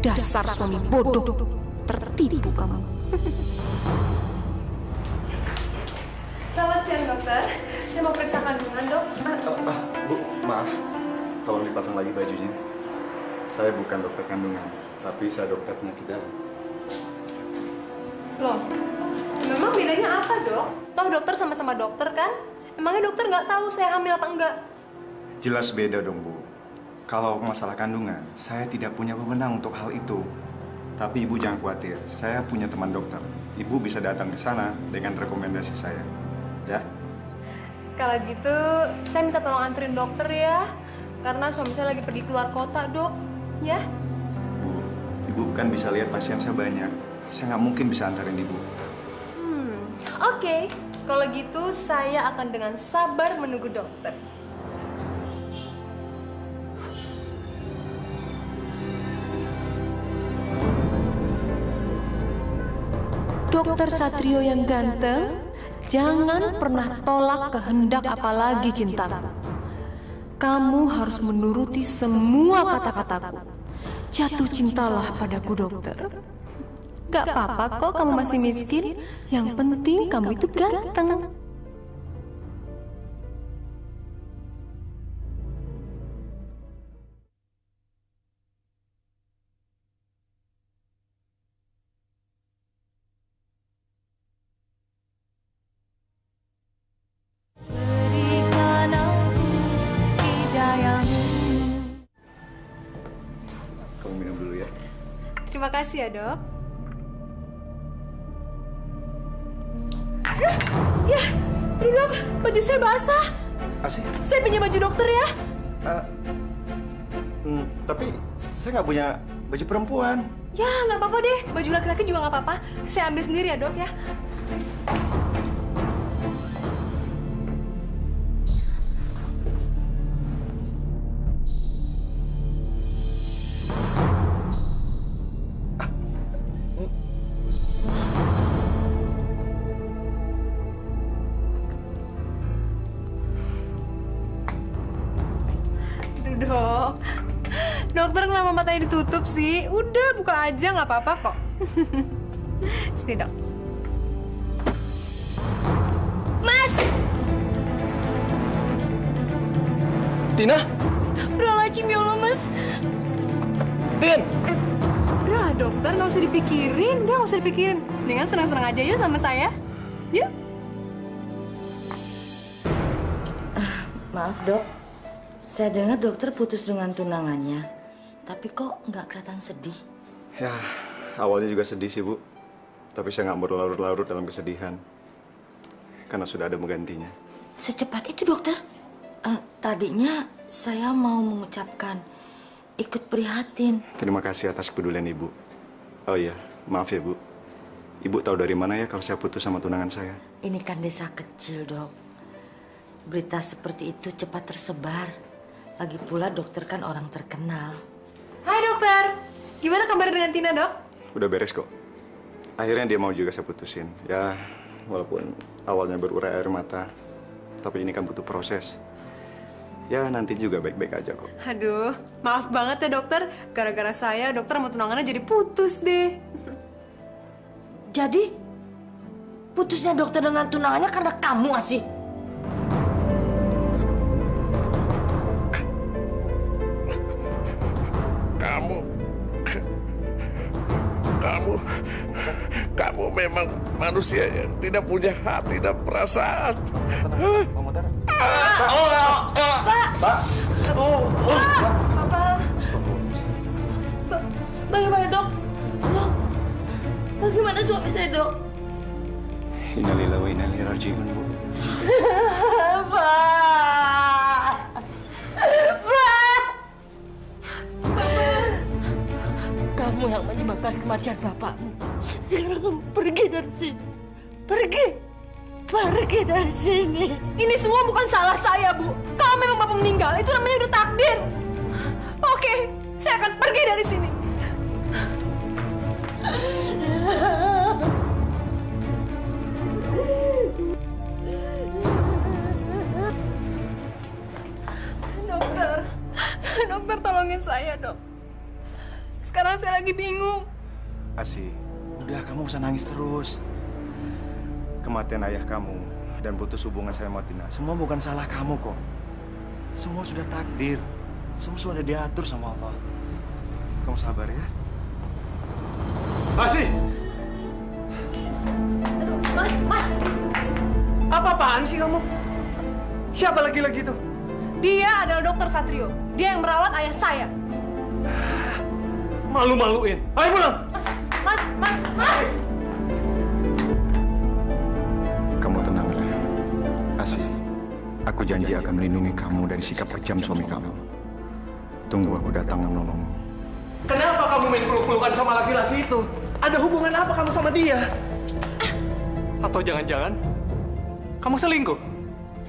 S5: Dasar suami bodoh, tertipu kamu.
S2: Selamat siang dokter. Saya mau periksa kandungan dok.
S10: Bu, maaf. Tolong dipasang lagi bajunya. Saya bukan dokter kandungan, tapi saya dokter penyakit dalam.
S2: Loh, memang bedanya apa dok? Toh dokter sama-sama dokter kan? Emangnya dokter nggak tahu saya hamil apa enggak?
S10: Jelas beda dong, Bu. Kalau masalah kandungan, saya tidak punya wewenang untuk hal itu. Tapi Ibu jangan khawatir, saya punya teman dokter. Ibu bisa datang ke sana dengan rekomendasi saya. Ya?
S2: Kalau gitu, saya minta tolong anterin dokter ya. Karena suami saya lagi pergi keluar kota, dok. Ya?
S10: Bu, Ibu kan bisa lihat pasien saya banyak. Saya nggak mungkin bisa antarin Ibu.
S2: Oke. Kalau gitu, saya akan dengan sabar menunggu dokter.
S5: Dokter Satrio yang ganteng, jangan pernah tolak kehendak apalagi cintaku. Kamu harus menuruti semua kata-kataku. Jatuh cintalah padaku, dokter. Gak apa-apa kok kamu masih miskin. Yang penting kamu itu ganteng.
S2: Terima kasih ya, Dok. Ya, aduh Dok, baju saya basah.
S7: Asih?
S2: Saya pinjam baju dokter ya.
S7: Tapi saya nggak punya baju perempuan.
S2: Ya, nggak apa-apa deh. Baju laki-laki juga nggak apa-apa. Saya ambil sendiri ya, Dok ya. Dok, dokter kenapa matanya ditutup sih? Udah, buka aja, nggak apa-apa kok. Sini, Dok. Mas!
S7: Tina?
S2: Astagfirullahaladzim, ya Allah, Mas.
S7: Tin!
S2: Udah, dokter, nggak usah dipikirin. Udah, nggak usah dipikirin. Mendingan senang-senang aja yuk sama saya. Yuk.
S11: Maaf, Dok. Saya dengar dokter putus dengan tunangannya. Tapi kok nggak kelihatan sedih?
S10: Ya, awalnya juga sedih sih, Bu. Tapi saya nggak berlarut-larut dalam kesedihan. Karena sudah ada menggantinya.
S11: Secepat itu, dokter? Tadinya saya mau mengucapkan ikut prihatin.
S10: Terima kasih atas kepedulian Ibu. Oh iya, maaf ya, Bu. Ibu tahu dari mana ya kalau saya putus sama tunangan saya?
S11: Ini kan desa kecil, Dok. Berita seperti itu cepat tersebar. Lagi pula dokter kan orang terkenal.
S2: Hai, dokter. Gimana kabar dengan Tina, Dok?
S10: Udah beres kok. Akhirnya dia mau juga saya putusin. Ya, walaupun awalnya berurai air mata, tapi ini kan butuh proses. Ya, nanti juga baik-baik aja kok.
S2: Aduh, maaf banget ya, dokter. Gara-gara saya, dokter sama tunangannya jadi putus deh.
S11: Jadi, putusnya dokter dengan tunangannya karena kamu, Asih?
S6: Kamu memang manusia yang tidak punya hati dan perasaan.
S11: Pak! Bapak! Bagaimana, Dok? Dok, bagaimana suami saya, Dok?
S10: Innalillahi wa inna ilaihi raji'un, Bu.
S11: Pak!
S1: Kamu yang menyebabkan kematian bapakmu. Sekarang kamu pergi dari sini. Pergi. Pergi dari sini.
S2: Ini semua bukan salah saya, Bu. Kalau memang bapak meninggal, itu namanya udah takdir. Oke, saya akan pergi dari sini. Dokter tolongin saya, Dok. Sekarang saya lagi bingung.
S10: Asih, udah kamu usah nangis terus. Kematian ayah kamu dan putus hubungan saya sama Tina, semua bukan salah kamu kok. Semua sudah takdir. Semua sudah diatur sama Allah. Kamu sabar ya.
S9: Asih!
S2: Mas!
S9: Apa-apaan sih kamu? Siapa laki-laki itu?
S2: Dia adalah Dokter Satrio. Dia yang merawat ayah saya.
S9: Malu-maluin. Ayo pulang!
S2: Mas!
S10: Kamu tenanglah. Asih, aku janji akan melindungi kamu dari sikap kejam suami kamu. Tunggu aku datang menolongmu.
S9: Kenapa kamu main peluk-pelukan sama laki-laki itu? Ada hubungan apa kamu sama dia? Atau jangan-jangan kamu selingkuh?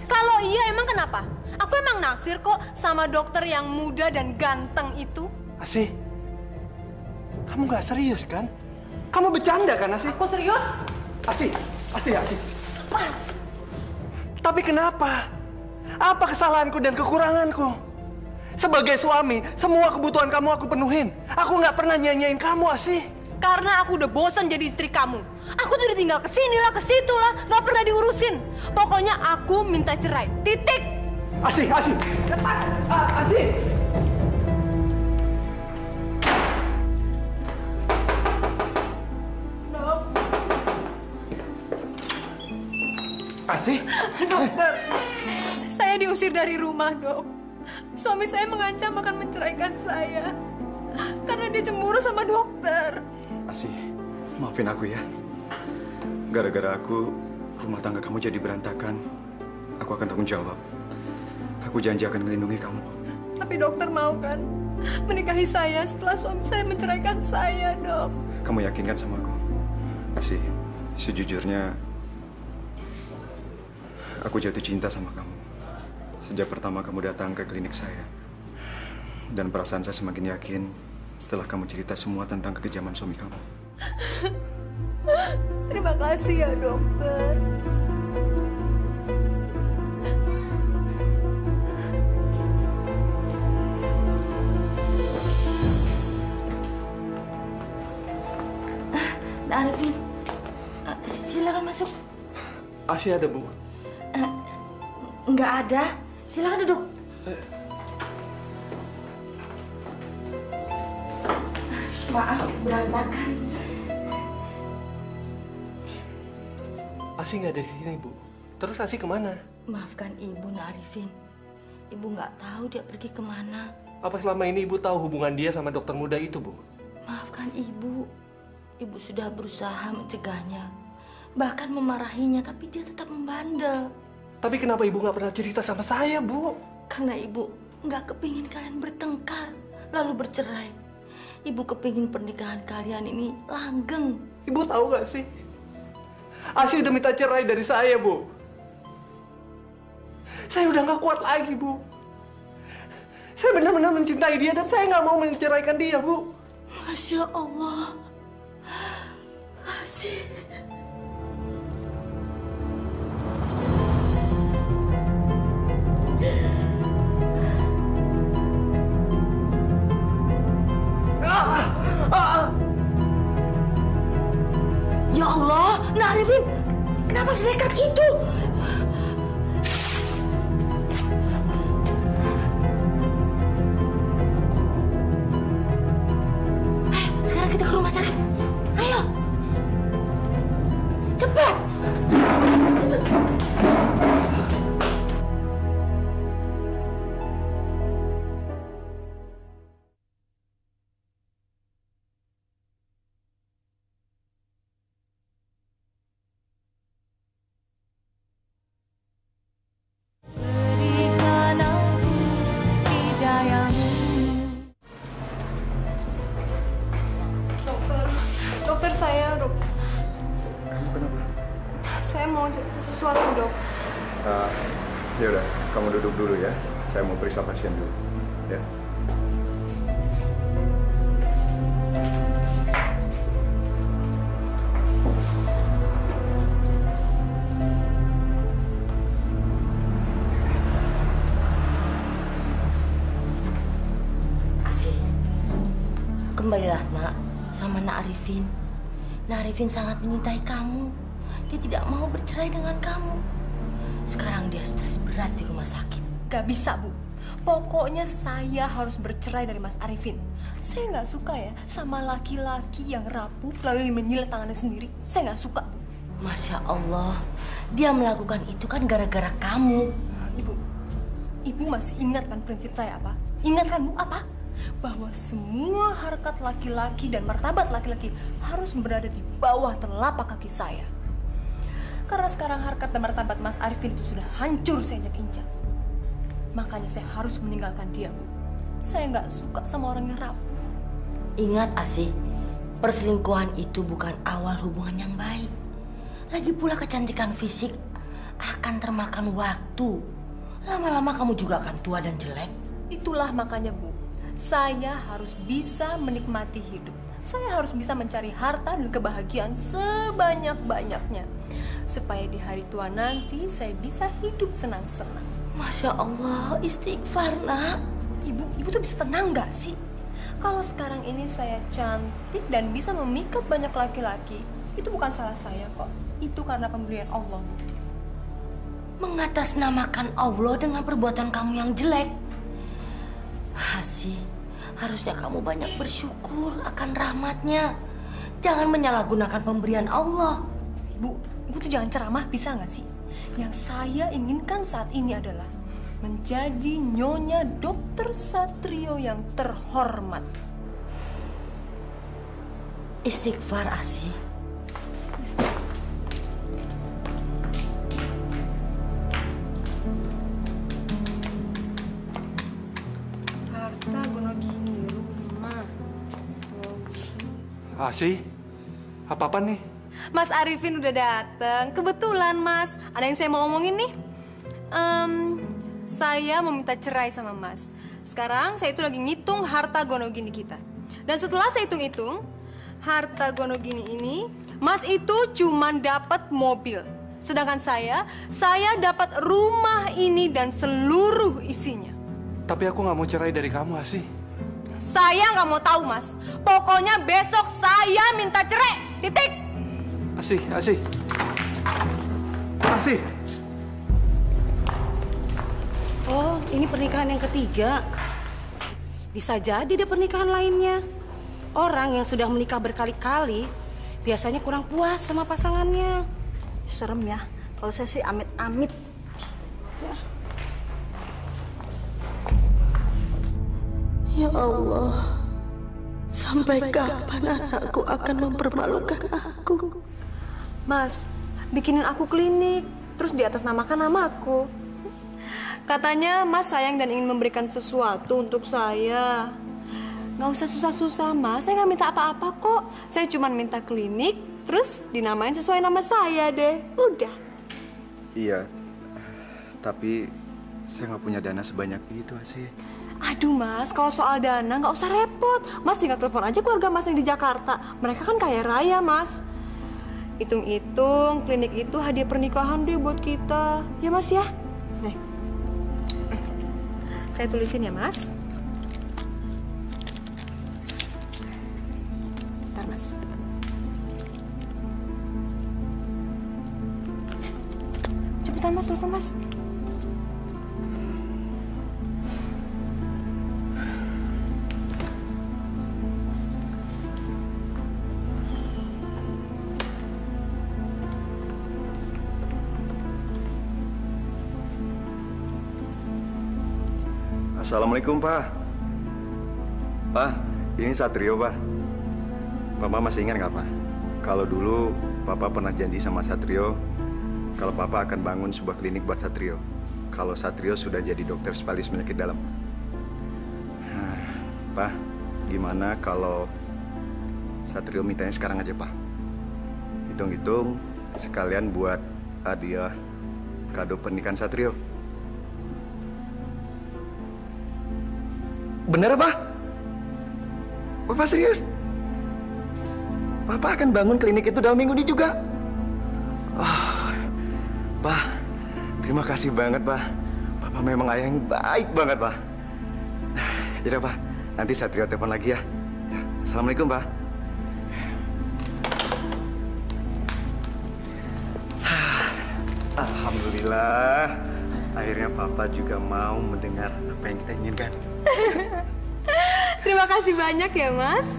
S2: Kalau iya, emang kenapa? Aku emang naksir kok sama dokter yang muda dan ganteng itu.
S9: Asih, kamu nggak serius kan? Kamu bercanda kan, Asih?
S2: Aku serius.
S9: Asih.
S2: Mas.
S9: Tapi kenapa? Apa kesalahanku dan kekuranganku? Sebagai suami, semua kebutuhan kamu aku penuhin. Aku nggak pernah nyanyain kamu, Asih.
S2: Karena aku udah bosan jadi istri kamu. Aku tuh udah tinggal kesini lah, kesitu lah, nggak pernah diurusin. Pokoknya aku minta cerai. Titik.
S9: Asih. Lepas. Asih.
S2: Dok.
S9: Asih.
S2: Dokter, saya diusir dari rumah, Dok. Suami saya mengancam akan menceraikan saya. karena dia cemburu sama dokter.
S10: Asih, maafin aku ya. Gara-gara aku, rumah tangga kamu jadi berantakan. Aku akan tanggung jawab. Aku janji akan melindungi kamu.
S2: Tapi dokter mau kan menikahi saya setelah suami saya menceraikan saya, Dok?
S10: Kamu yakin kan sama aku? Asih, sejujurnya aku jatuh cinta sama kamu. Sejak pertama kamu datang ke klinik saya. Dan perasaan saya semakin yakin setelah kamu cerita semua tentang kekejaman suami kamu.
S2: Terima kasih ya, dokter.
S11: Arifin, silakan masuk.
S9: Asih ada, Bu?
S11: Nggak ada. Silakan duduk. Maaf, berantakan.
S9: Asih nggak ada di sini, Bu. Terus Asih kemana?
S11: Maafkan Ibu, Nak Arifin. Ibu nggak tahu dia pergi kemana.
S9: Apa selama ini Ibu tahu hubungan dia sama dokter muda itu, Bu?
S11: Maafkan Ibu. Ibu sudah berusaha mencegahnya. Bahkan memarahinya, tapi dia tetap membandel.
S9: Tapi kenapa Ibu nggak pernah cerita sama saya, Bu?
S11: Karena Ibu nggak kepingin kalian bertengkar, lalu bercerai. Ibu kepingin pernikahan kalian ini langgeng.
S9: Ibu tahu nggak sih? Asih udah minta cerai dari saya, Bu. Saya udah nggak kuat lagi, Bu. Saya benar-benar mencintai dia dan saya nggak mau menceraikan dia, Bu.
S11: Masya Allah. Asih. Ya Allah, Nak Arifin, kenapa sedekat itu? Sekarang kita ke rumah sakit. Ayo. Cepat.
S2: Dokter saya, Dok.
S10: Kamu kenapa?
S2: Saya mau cerita sesuatu, Dok.
S10: Ya udah, kamu duduk dulu ya. Saya mau periksa pasien dulu. Ya.
S11: Asih, kembalilah Nak sama Nak Arifin. Nak Arifin sangat mencintai kamu. Dia tidak mau bercerai dengan kamu. Sekarang dia stres berat di rumah sakit.
S2: Gak bisa, Bu. Pokoknya saya harus bercerai dari Mas Arifin. Saya nggak suka ya sama laki-laki yang rapuh lalu menyilet tangannya sendiri. Saya nggak suka, Bu.
S11: Masya Allah, dia melakukan itu kan gara-gara kamu.
S2: Ibu masih ingat kan prinsip saya apa? Ingat kan, Bu, apa? Bahwa semua harkat laki-laki dan martabat laki-laki harus berada di bawah telapak kaki saya. Karena sekarang harkat dan martabat Mas Arifin itu sudah hancur saya injak-injak. Makanya saya harus meninggalkan dia, Bu. Saya nggak suka sama orang yang rapuh.
S11: Ingat, Asih, perselingkuhan itu bukan awal hubungan yang baik. Lagi pula kecantikan fisik akan termakan waktu. Lama-lama kamu juga akan tua dan jelek.
S2: Itulah makanya, Bu, saya harus bisa menikmati hidup. Saya harus bisa mencari harta dan kebahagiaan sebanyak-banyaknya. Supaya di hari tua nanti saya bisa hidup senang-senang.
S11: Masya Allah, istighfar, Nak.
S2: Ibu tuh bisa tenang nggak sih? Kalau sekarang ini saya cantik dan bisa memikat banyak laki-laki, itu bukan salah saya kok. Itu karena pemberian Allah.
S11: Mengatasnamakan Allah dengan perbuatan kamu yang jelek. Asih, harusnya kamu banyak bersyukur akan rahmatnya. Jangan menyalahgunakan pemberian Allah.
S2: Ibu tuh jangan ceramah, bisa nggak sih? Yang saya inginkan saat ini adalah menjadi Nyonya Dokter Satrio yang terhormat.
S11: Istighfar, Asih.
S2: Harta Gonogini, rumah.
S9: Asih, apa-apa nih?
S2: Mas Arifin udah dateng. Kebetulan, Mas. Ada yang saya mau omongin nih. Saya mau minta cerai sama Mas. Sekarang saya itu lagi ngitung harta Gonogini kita. Dan setelah saya hitung-hitung, harta Gonogini ini, Mas itu cuman dapat mobil. Sedangkan saya dapat rumah ini dan seluruh isinya.
S9: Tapi aku nggak mau cerai dari kamu, Asih.
S2: Saya nggak mau tahu, Mas. Pokoknya besok saya minta cerai. Titik.
S9: Asih. Asih.
S12: Oh, ini pernikahan yang ketiga. Bisa jadi ada pernikahan lainnya. Orang yang sudah menikah berkali-kali biasanya kurang puas sama pasangannya.
S8: Serem ya. Kalau saya sih amit-amit. Ya Allah, sampai kapan anakku akan mempermalukan aku?
S2: Mas, bikinin aku klinik, terus di atas namakan namaku. Katanya Mas sayang dan ingin memberikan sesuatu untuk saya. Nggak usah susah-susah, Mas. Saya nggak minta apa-apa kok. Saya cuma minta klinik, terus dinamain sesuai nama saya deh. Udah.
S10: Iya, tapi saya nggak punya dana sebanyak itu, Asih.
S2: Aduh, Mas, kalau soal dana nggak usah repot. Mas tinggal telepon aja keluarga Mas yang di Jakarta. Mereka kan kaya raya, Mas. Hitung-hitung, klinik itu hadiah pernikahan deh buat kita. Ya, Mas ya? Nih. Saya tulisin ya, Mas. Bentar, Mas. Cepetan, Mas, telepon, Mas.
S10: Assalamualaikum, Pak. Pak, ini Satrio, Pak. Papa masih ingat nggak, Pak? Kalau dulu Papa pernah janji sama Satrio kalau Papa akan bangun sebuah klinik buat Satrio. Kalau Satrio sudah jadi dokter spesialis penyakit dalam. Pak, gimana kalau Satrio mintanya sekarang aja, Pak? Hitung-hitung sekalian buat hadiah kado pernikahan Satrio. Bener, Pak? Papa serius? Papa akan bangun klinik itu dalam minggu ini juga. Oh, Pak, terima kasih banget, Pak. Papa memang ayah yang baik banget, Pak. Yaudah, Pak. Nanti Satrio telepon lagi ya. Assalamualaikum, Pak. Alhamdulillah. Akhirnya Papa juga mau mendengar apa yang kita inginkan.
S2: Terima kasih banyak ya, Mas.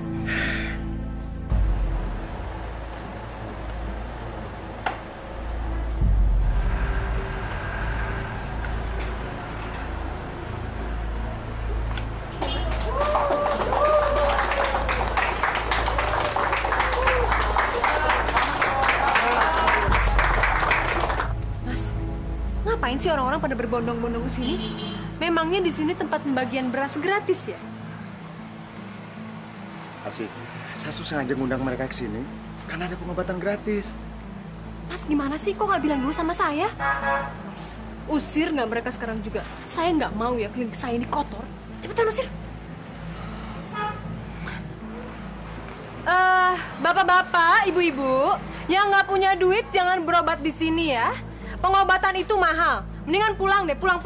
S2: Mas, ngapain sih orang-orang pada berbondong-bondong ke sini? Memangnya di sini tempat pembagian beras gratis ya?
S10: Asih, saya susah aja ngundang mereka ke sini karena ada pengobatan gratis.
S2: Mas, gimana sih? Kok nggak bilang dulu sama saya? Mas, usir nggak mereka sekarang juga? Saya nggak mau ya klinik saya ini kotor. Cepetan usir. Bapak-bapak, ibu-ibu, yang nggak punya duit jangan berobat di sini ya. Pengobatan itu mahal. Mendingan pulang deh, pulang.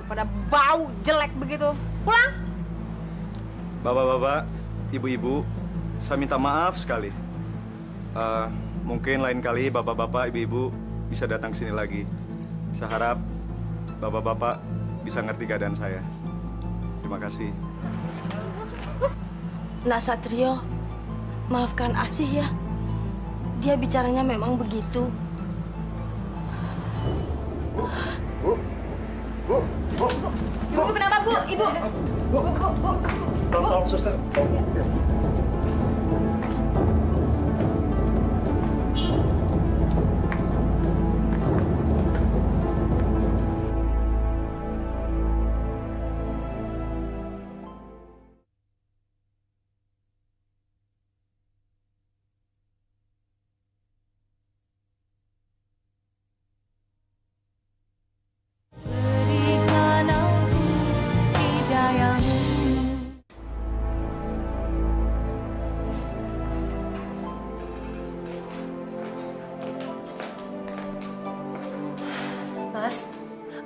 S2: Pada bau jelek begitu. Pulang.
S10: Bapak-bapak, ibu-ibu, saya minta maaf sekali. Mungkin lain kali bapak-bapak, ibu-ibu bisa datang ke sini lagi. Saya harap bapak-bapak bisa ngerti keadaan saya. Terima kasih.
S8: Nak Satrio, maafkan Asih ya. Dia bicaranya memang begitu.
S2: Ibu kenapa, Bu? Ibu. Bu.
S3: Tolong, suster.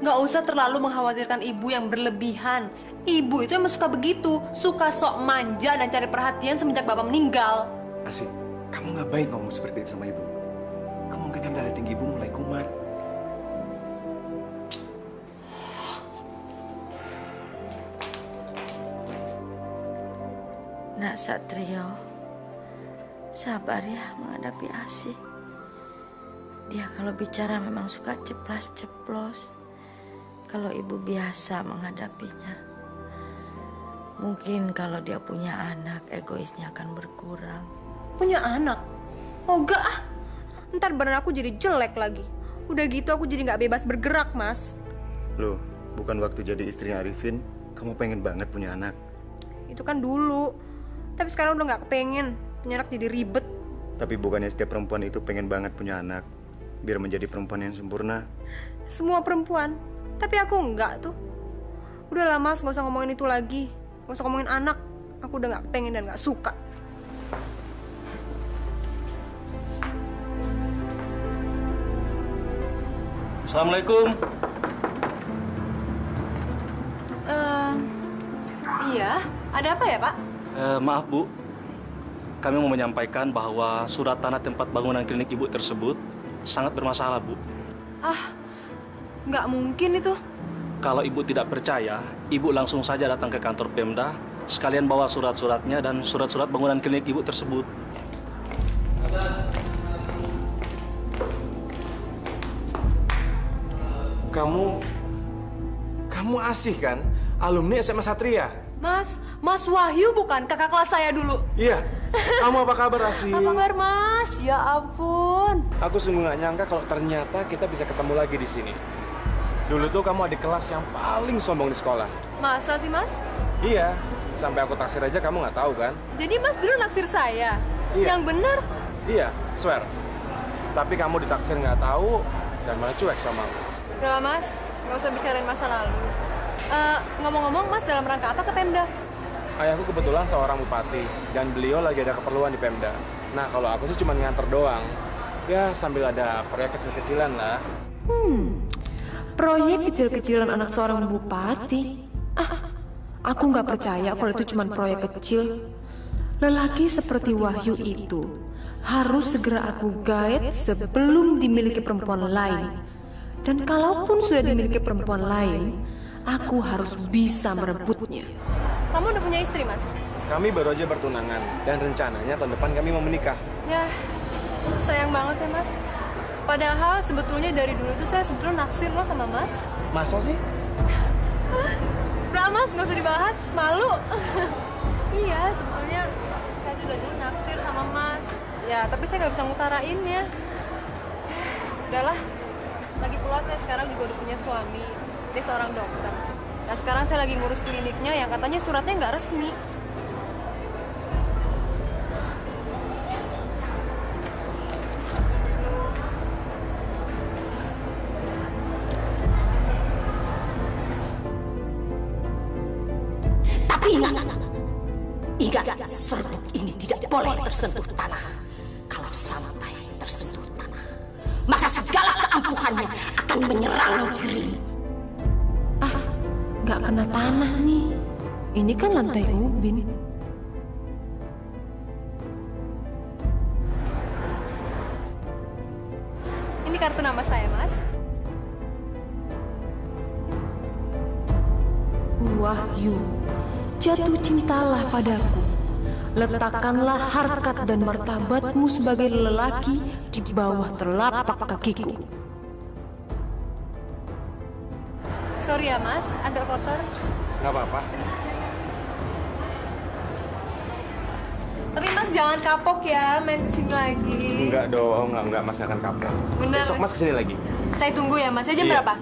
S2: Nggak usah terlalu mengkhawatirkan ibu yang berlebihan. Ibu itu emang suka begitu, suka sok manja dan cari perhatian semenjak bapak meninggal.
S10: Asih, kamu nggak baik ngomong seperti itu sama ibu. Kemungkinan darah tinggi ibu mulai kumat.
S11: Nak Satrio, sabar ya menghadapi Asih. Dia kalau bicara memang suka ceplas-ceplos. Kalau ibu biasa menghadapinya. Mungkin kalau dia punya anak, egoisnya akan berkurang.
S2: Punya anak? Oh enggak ah. Ntar badan aku jadi jelek lagi. Udah gitu aku jadi nggak bebas bergerak, Mas.
S10: Loh, bukan waktu jadi istrinya Arifin, kamu pengen banget punya anak.
S2: Itu kan dulu. Tapi sekarang udah nggak kepengen. Punya anak jadi ribet.
S10: Tapi bukannya setiap perempuan itu pengen banget punya anak, biar menjadi perempuan yang sempurna.
S2: Semua perempuan. Tapi aku enggak tuh. Udah lah Mas, nggak usah ngomongin itu lagi. Nggak usah ngomongin anak. Aku udah nggak pengen dan nggak suka.
S3: Assalamualaikum.
S2: Iya, ada apa ya Pak?
S3: Maaf Bu, kami mau menyampaikan bahwa surat tanah tempat bangunan klinik Ibu tersebut sangat bermasalah Bu.
S2: Ah, nggak mungkin itu.
S3: Kalau Ibu tidak percaya, Ibu langsung saja datang ke kantor Pemda, sekalian bawa surat-suratnya dan surat-surat bangunan klinik Ibu tersebut.
S13: Kamu Asih kan? Alumni SMA Satria.
S2: Mas Wahyu bukan kakak kelas saya dulu?
S13: Iya. Kamu apa kabar, Asih?
S2: Apa kabar, Mas? Ya ampun.
S13: Aku sungguh gak nyangka kalau ternyata kita bisa ketemu lagi di sini. Dulu tuh kamu adik kelas yang paling sombong di sekolah.
S2: Masa sih, Mas?
S13: Iya. Sampai aku taksir aja kamu nggak tahu kan?
S2: Jadi Mas dulu naksir saya?
S13: Iya.
S2: Yang bener?
S13: Iya, swear. Tapi kamu ditaksir nggak tahu dan malah cuek sama aku.
S2: Udah lah, Mas. Nggak usah bicarain masa lalu. Ngomong-ngomong, Mas dalam rangka apa ke Pemda?
S13: Ayahku kebetulan seorang bupati dan beliau lagi ada keperluan di Pemda. Nah, kalau aku sih cuma nganter doang. Ya, sambil ada proyek kecil-kecilan lah.
S5: Proyek kecil-kecilan anak seorang bupati. Aku nggak percaya kalau itu cuma proyek kecil. Lelaki seperti Wahyu itu harus segera aku gaet sebelum dimiliki perempuan lain. Dan kalaupun sudah dimiliki perempuan lain, aku harus bisa merebutnya.
S2: Kamu udah punya istri, Mas?
S13: Kami baru aja bertunangan dan rencananya tahun depan kami mau menikah.
S2: Ya, sayang banget ya, Mas. Padahal sebetulnya dari dulu itu saya sebetulnya naksir loh sama Mas.
S13: Masa sih?
S2: Udah, Mas, nggak usah dibahas. Malu. Iya, sebetulnya saya juga dulu naksir sama Mas. Ya, tapi saya nggak bisa ngutarainnya. Udahlah. Lagi pula saya sekarang juga udah punya suami. Dia seorang dokter. Dan sekarang saya lagi ngurus kliniknya yang katanya suratnya nggak resmi.
S1: Tapi ingat, serbuk ini tidak boleh tersentuh tanah. Kalau sampai tersentuh tanah, maka segala keampuhannya akan menyerang diri.
S5: Nggak kena tanah nih. Ini kan lantai ubin.
S2: Ini kartu nama saya, Mas.
S5: Wahyu, jatuh cintalah padaku. Letakkanlah harkat dan martabatmu sebagai lelaki di bawah telapak kakiku.
S2: Sorry ya, Mas, agak kotor.
S13: Nggak apa-apa.
S2: Tapi Mas jangan kapok ya main kesini lagi.
S13: Enggak dong, enggak Mas nggak akan kapok.
S2: Bener.
S13: Besok Mas kesini lagi.
S2: Saya tunggu ya, Mas. Jam
S13: Iya.
S2: berapa?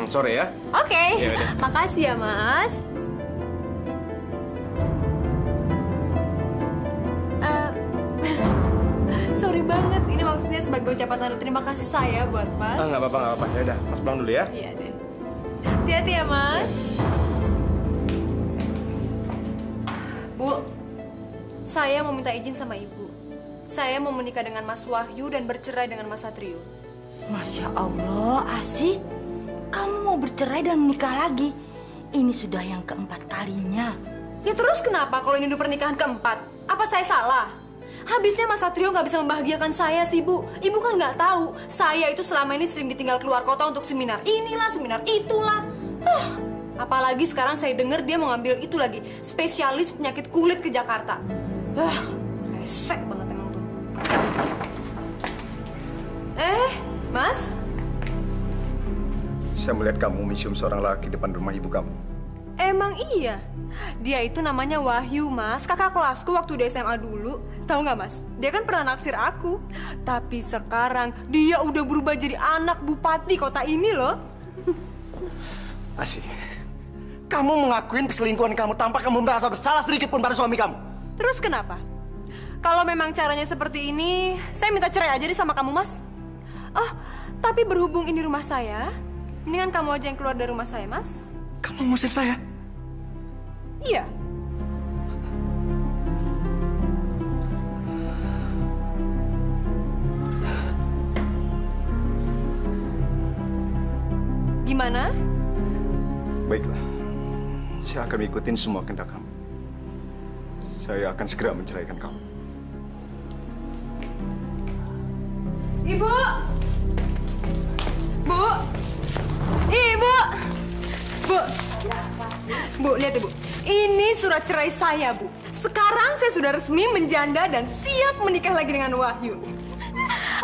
S13: Sore ya.
S2: Oke.
S13: Ya udah.
S2: Makasih ya, Mas. Sorry banget. Ini maksudnya sebagai ucapan tanda terima kasih saya buat Mas.
S13: Nggak apa-apa. Ya udah, Mas pulang dulu ya.
S2: Iya deh. Hati-hati ya, Mas. Bu, saya mau minta izin sama Ibu. Saya mau menikah dengan Mas Wahyu dan bercerai dengan Mas Satrio.
S11: Masya Allah, Asih. kamu mau bercerai dan menikah lagi. Ini sudah yang keempat kalinya.
S2: Ya terus kenapa kalau ini udah pernikahan keempat? Apa saya salah? Habisnya Mas Satrio nggak bisa membahagiakan saya sih, Bu. Ibu kan nggak tahu, saya itu selama ini sering ditinggal keluar kota untuk seminar inilah, seminar itulah. Apalagi sekarang saya dengar dia mau ngambil itu lagi, spesialis penyakit kulit ke Jakarta. Resek banget emang tuh. Mas?
S10: Saya melihat kamu mencium seorang laki depan rumah ibu kamu.
S2: Emang iya? Dia itu namanya Wahyu, Mas. Kakak kelasku waktu di SMA dulu. Tahu nggak, Mas? Dia kan pernah naksir aku. Tapi sekarang dia udah berubah jadi anak bupati kota ini loh.
S7: Asih, kamu mengakuin perselingkuhan kamu tanpa kamu merasa bersalah sedikit pun pada suami kamu.
S2: Terus kenapa? Kalau memang caranya seperti ini, saya minta cerai aja deh sama kamu, Mas. Oh, tapi berhubung ini rumah saya, mendingan kamu aja yang keluar dari rumah saya, Mas.
S7: Kamu ngusir saya?
S2: Iya. Gimana?
S10: Baiklah, saya akan ikutin semua kehendak kamu. Saya akan segera menceraikan kamu.
S2: Ibu! Bu! Ibu! Bu! Bu, lihat Ibu. Ini surat cerai saya, Bu. Sekarang saya sudah resmi menjanda dan siap menikah lagi dengan Wahyu.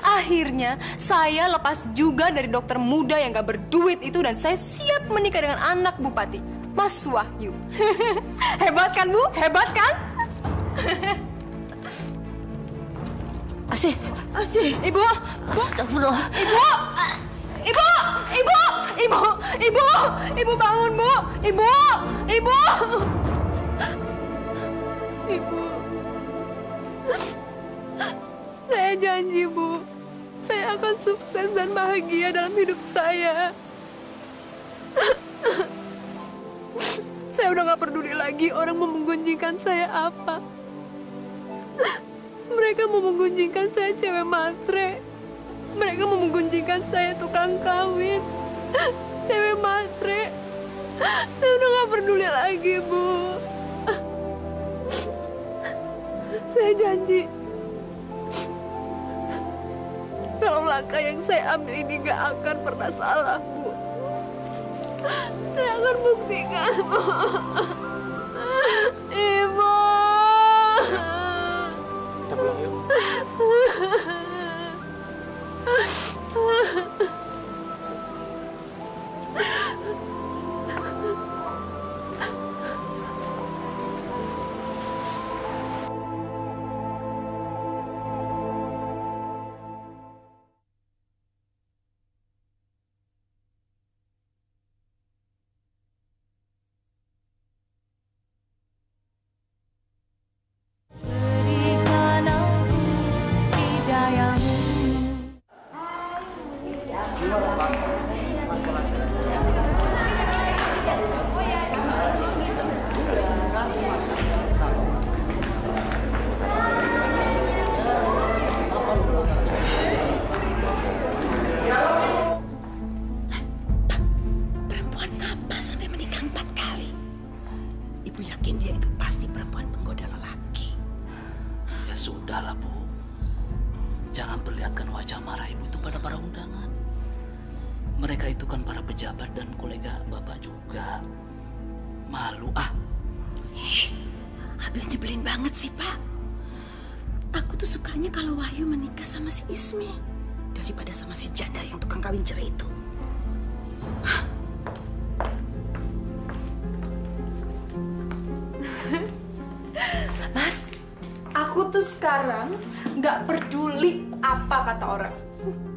S2: Akhirnya, saya lepas juga dari dokter muda yang gak berduit itu dan saya siap menikah dengan anak bupati, Mas Wahyu. Hebat kan, Bu? Hebat kan?
S11: Asih.
S2: Ibu! Bu!
S11: Astagfirullah.
S2: Ibu! Ibu! Ibu! Ibu! Ibu! Ibu bangun, Bu! Ibu! Ibu! Ibu! Saya janji, Bu. Saya akan sukses dan bahagia dalam hidup saya. Saya udah gak peduli lagi orang mau menggunjingkan saya apa. Mereka mau menggunjingkan saya cewek matre. Mereka mau menggunjingkan saya tukang kawin. Cewek matre. Saya udah gak peduli lagi, Bu. Saya janji. Kalau langkah yang saya ambil ini gak akan pernah salah, Bu. Saya akan buktikan, Bu. Ibu.
S13: Kita pulang yuk.
S14: Sudahlah, Bu. Jangan perlihatkan wajah marah Ibu itu pada para undangan. Mereka itu kan para pejabat dan kolega Bapak juga. Malu,
S8: Abil nyebelin banget sih, Pak. Aku tuh sukanya kalau Wahyu menikah sama si Ismi daripada sama si janda yang tukang kawin cerai itu.
S2: Mas, aku tuh sekarang nggak peduli apa kata orang.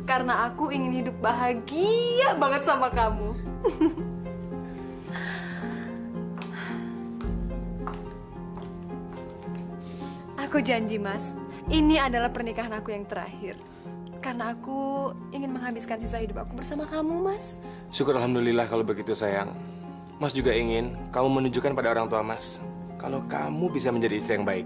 S2: Karena aku ingin hidup bahagia banget sama kamu. Aku janji, Mas, ini adalah pernikahan aku yang terakhir. Karena aku ingin menghabiskan sisa hidup aku bersama kamu, Mas.
S13: Syukur alhamdulillah kalau begitu, sayang. Mas juga ingin kamu menunjukkan pada orang tua Mas kalau kamu bisa menjadi istri yang baik.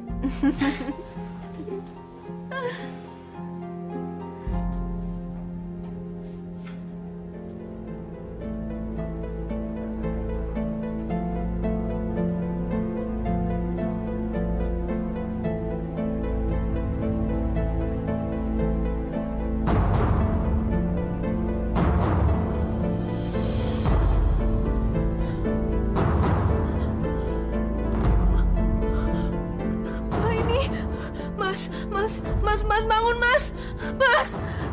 S5: Mas, bangun, Mas.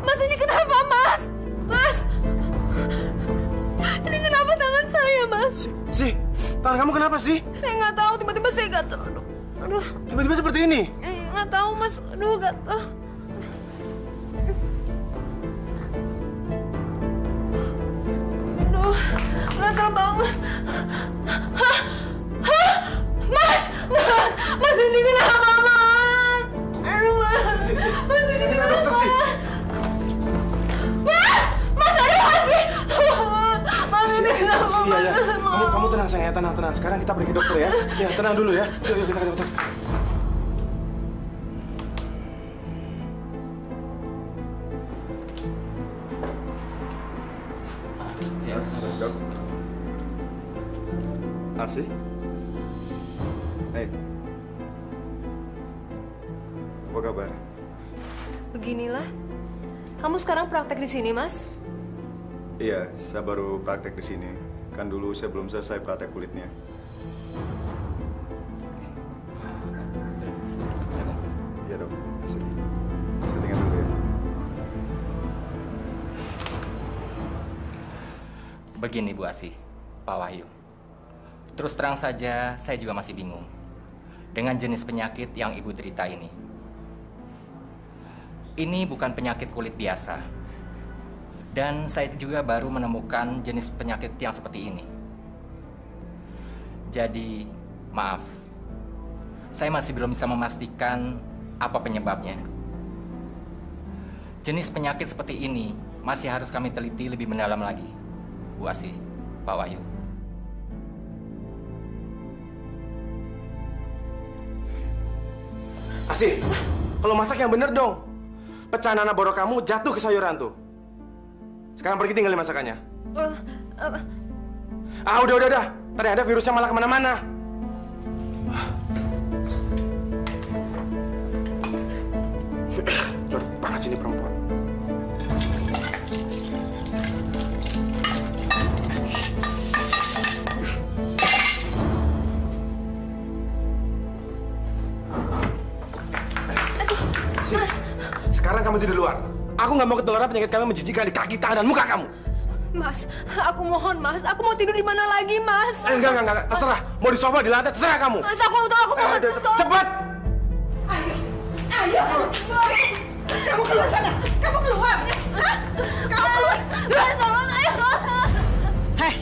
S5: Mas, ini kenapa, Mas? Mas. Ini kenapa tangan saya, Mas?
S13: Si, tangan kamu kenapa sih?
S5: Saya nggak tahu, tiba-tiba saya gatel. Aduh.
S13: Tiba-tiba seperti ini?
S5: Nggak tahu, Mas. Aduh, gatel. Aduh, gatel banget. Mas, ini kenapa, Mas? Aduh, Mas. Mas, ini kenapa? Mas, ada lagi. Mas, ini kenapa, Mas?
S13: Iya. Kamu tenang, sayang ya, tenang. Sekarang kita pergi ke dokter ya. Ya, tenang dulu ya. Yuk, kita ke dokter.
S10: Ya, dok. Asih? Hei. Apa kabar?
S5: Beginilah. Kamu sekarang praktek di sini, Mas?
S10: Iya, saya baru praktek di sini. Kan dulu saya belum selesai praktek kulitnya. Iya, dok. Saya tinggal dulu ya.
S15: Begini, Bu Asih, Pak Wahyu. Terus terang saja, saya juga masih bingung dengan jenis penyakit yang Ibu derita ini. Ini bukan penyakit kulit biasa. Dan saya juga baru menemukan jenis penyakit yang seperti ini. Jadi, maaf. Saya masih belum bisa memastikan apa penyebabnya. Jenis penyakit seperti ini masih harus kami teliti lebih mendalam lagi. Bu Asih, Pak Wahyu.
S13: Asih, kalau masak yang bener dong. Pecahan anak borok kamu jatuh ke sayuran tuh. Sekarang pergi tinggalin masakannya. Udah. Ternyata virusnya malah kemana-mana. Jorok banget sih ini perempuan. Mas. Sekarang kamu tidur di luar. Aku nggak mau ketularan penyakit kamu menjijikan di kaki, tangan, dan muka kamu.
S5: Mas, aku mohon, Mas. Aku mau tidur di mana lagi, Mas?
S13: Enggak. Terserah. Mau di sofa, di lantai, terserah kamu.
S5: Mas, aku mohon.
S13: Cepat.
S16: Ayo. Kamu keluar sana. Kamu keluar. Hah? Kamu keluar.
S5: Tolong, ayo.
S16: Heh,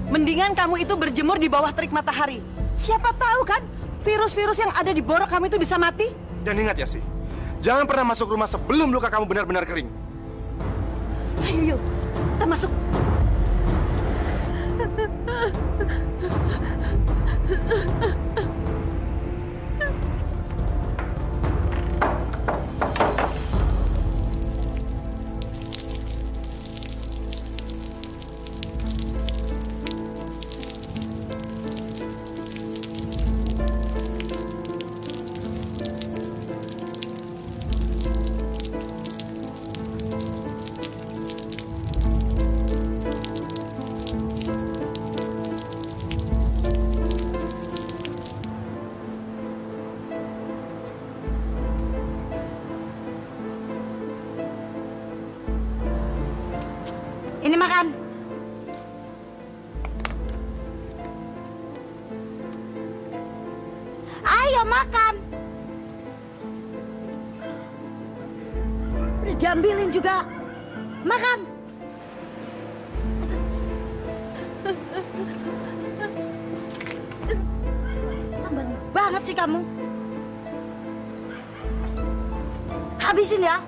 S16: mendingan kamu itu berjemur di bawah terik matahari. Siapa tahu kan, virus-virus yang ada di borok kamu itu bisa mati.
S13: Dan ingat ya, sih. Jangan pernah masuk rumah sebelum luka kamu benar-benar kering.
S16: Ayo, kita masuk. Ini makan. Ayo makan. Udah diambilin juga. Makan. Tamban banget sih kamu. Habisin ya.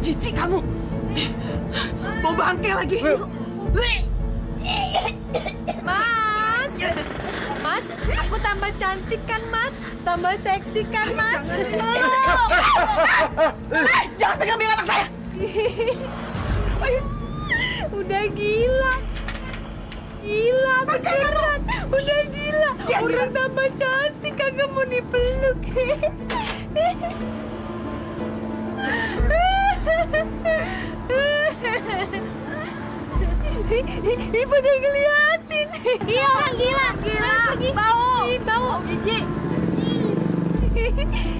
S16: Jijik kamu. Bau bangke lagi.
S5: Mas, aku
S2: tambah cantik kan, Mas? Tambah seksi kan, Mas?
S16: Jangan pegang anak saya.
S2: Udah gila. Gila, beneran. Udah gila. Orang tambah cantik kagak mau dipeluk. Ibu udah ngeliatin.
S4: Iya, orang gila. Bau.
S2: Bau. Jijik.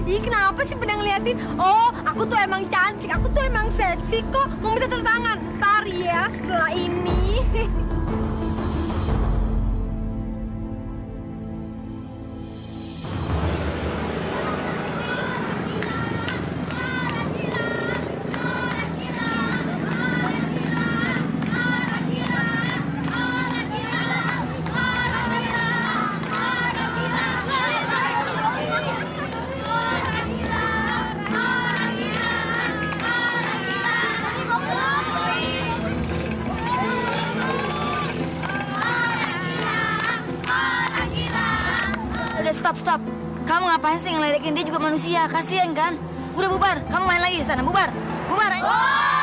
S2: Ih, kenapa sih pada ngeliatin? Oh, aku tuh emang cantik, aku tuh emang seksi kok. Mau minta tanda tangan? Ntar ya, setelah ini.
S11: Stop. Kamu ngapain sih ngeledekin dia juga manusia? Kasian kan? Udah bubar. Kamu main lagi sana. Bubar. Ayo.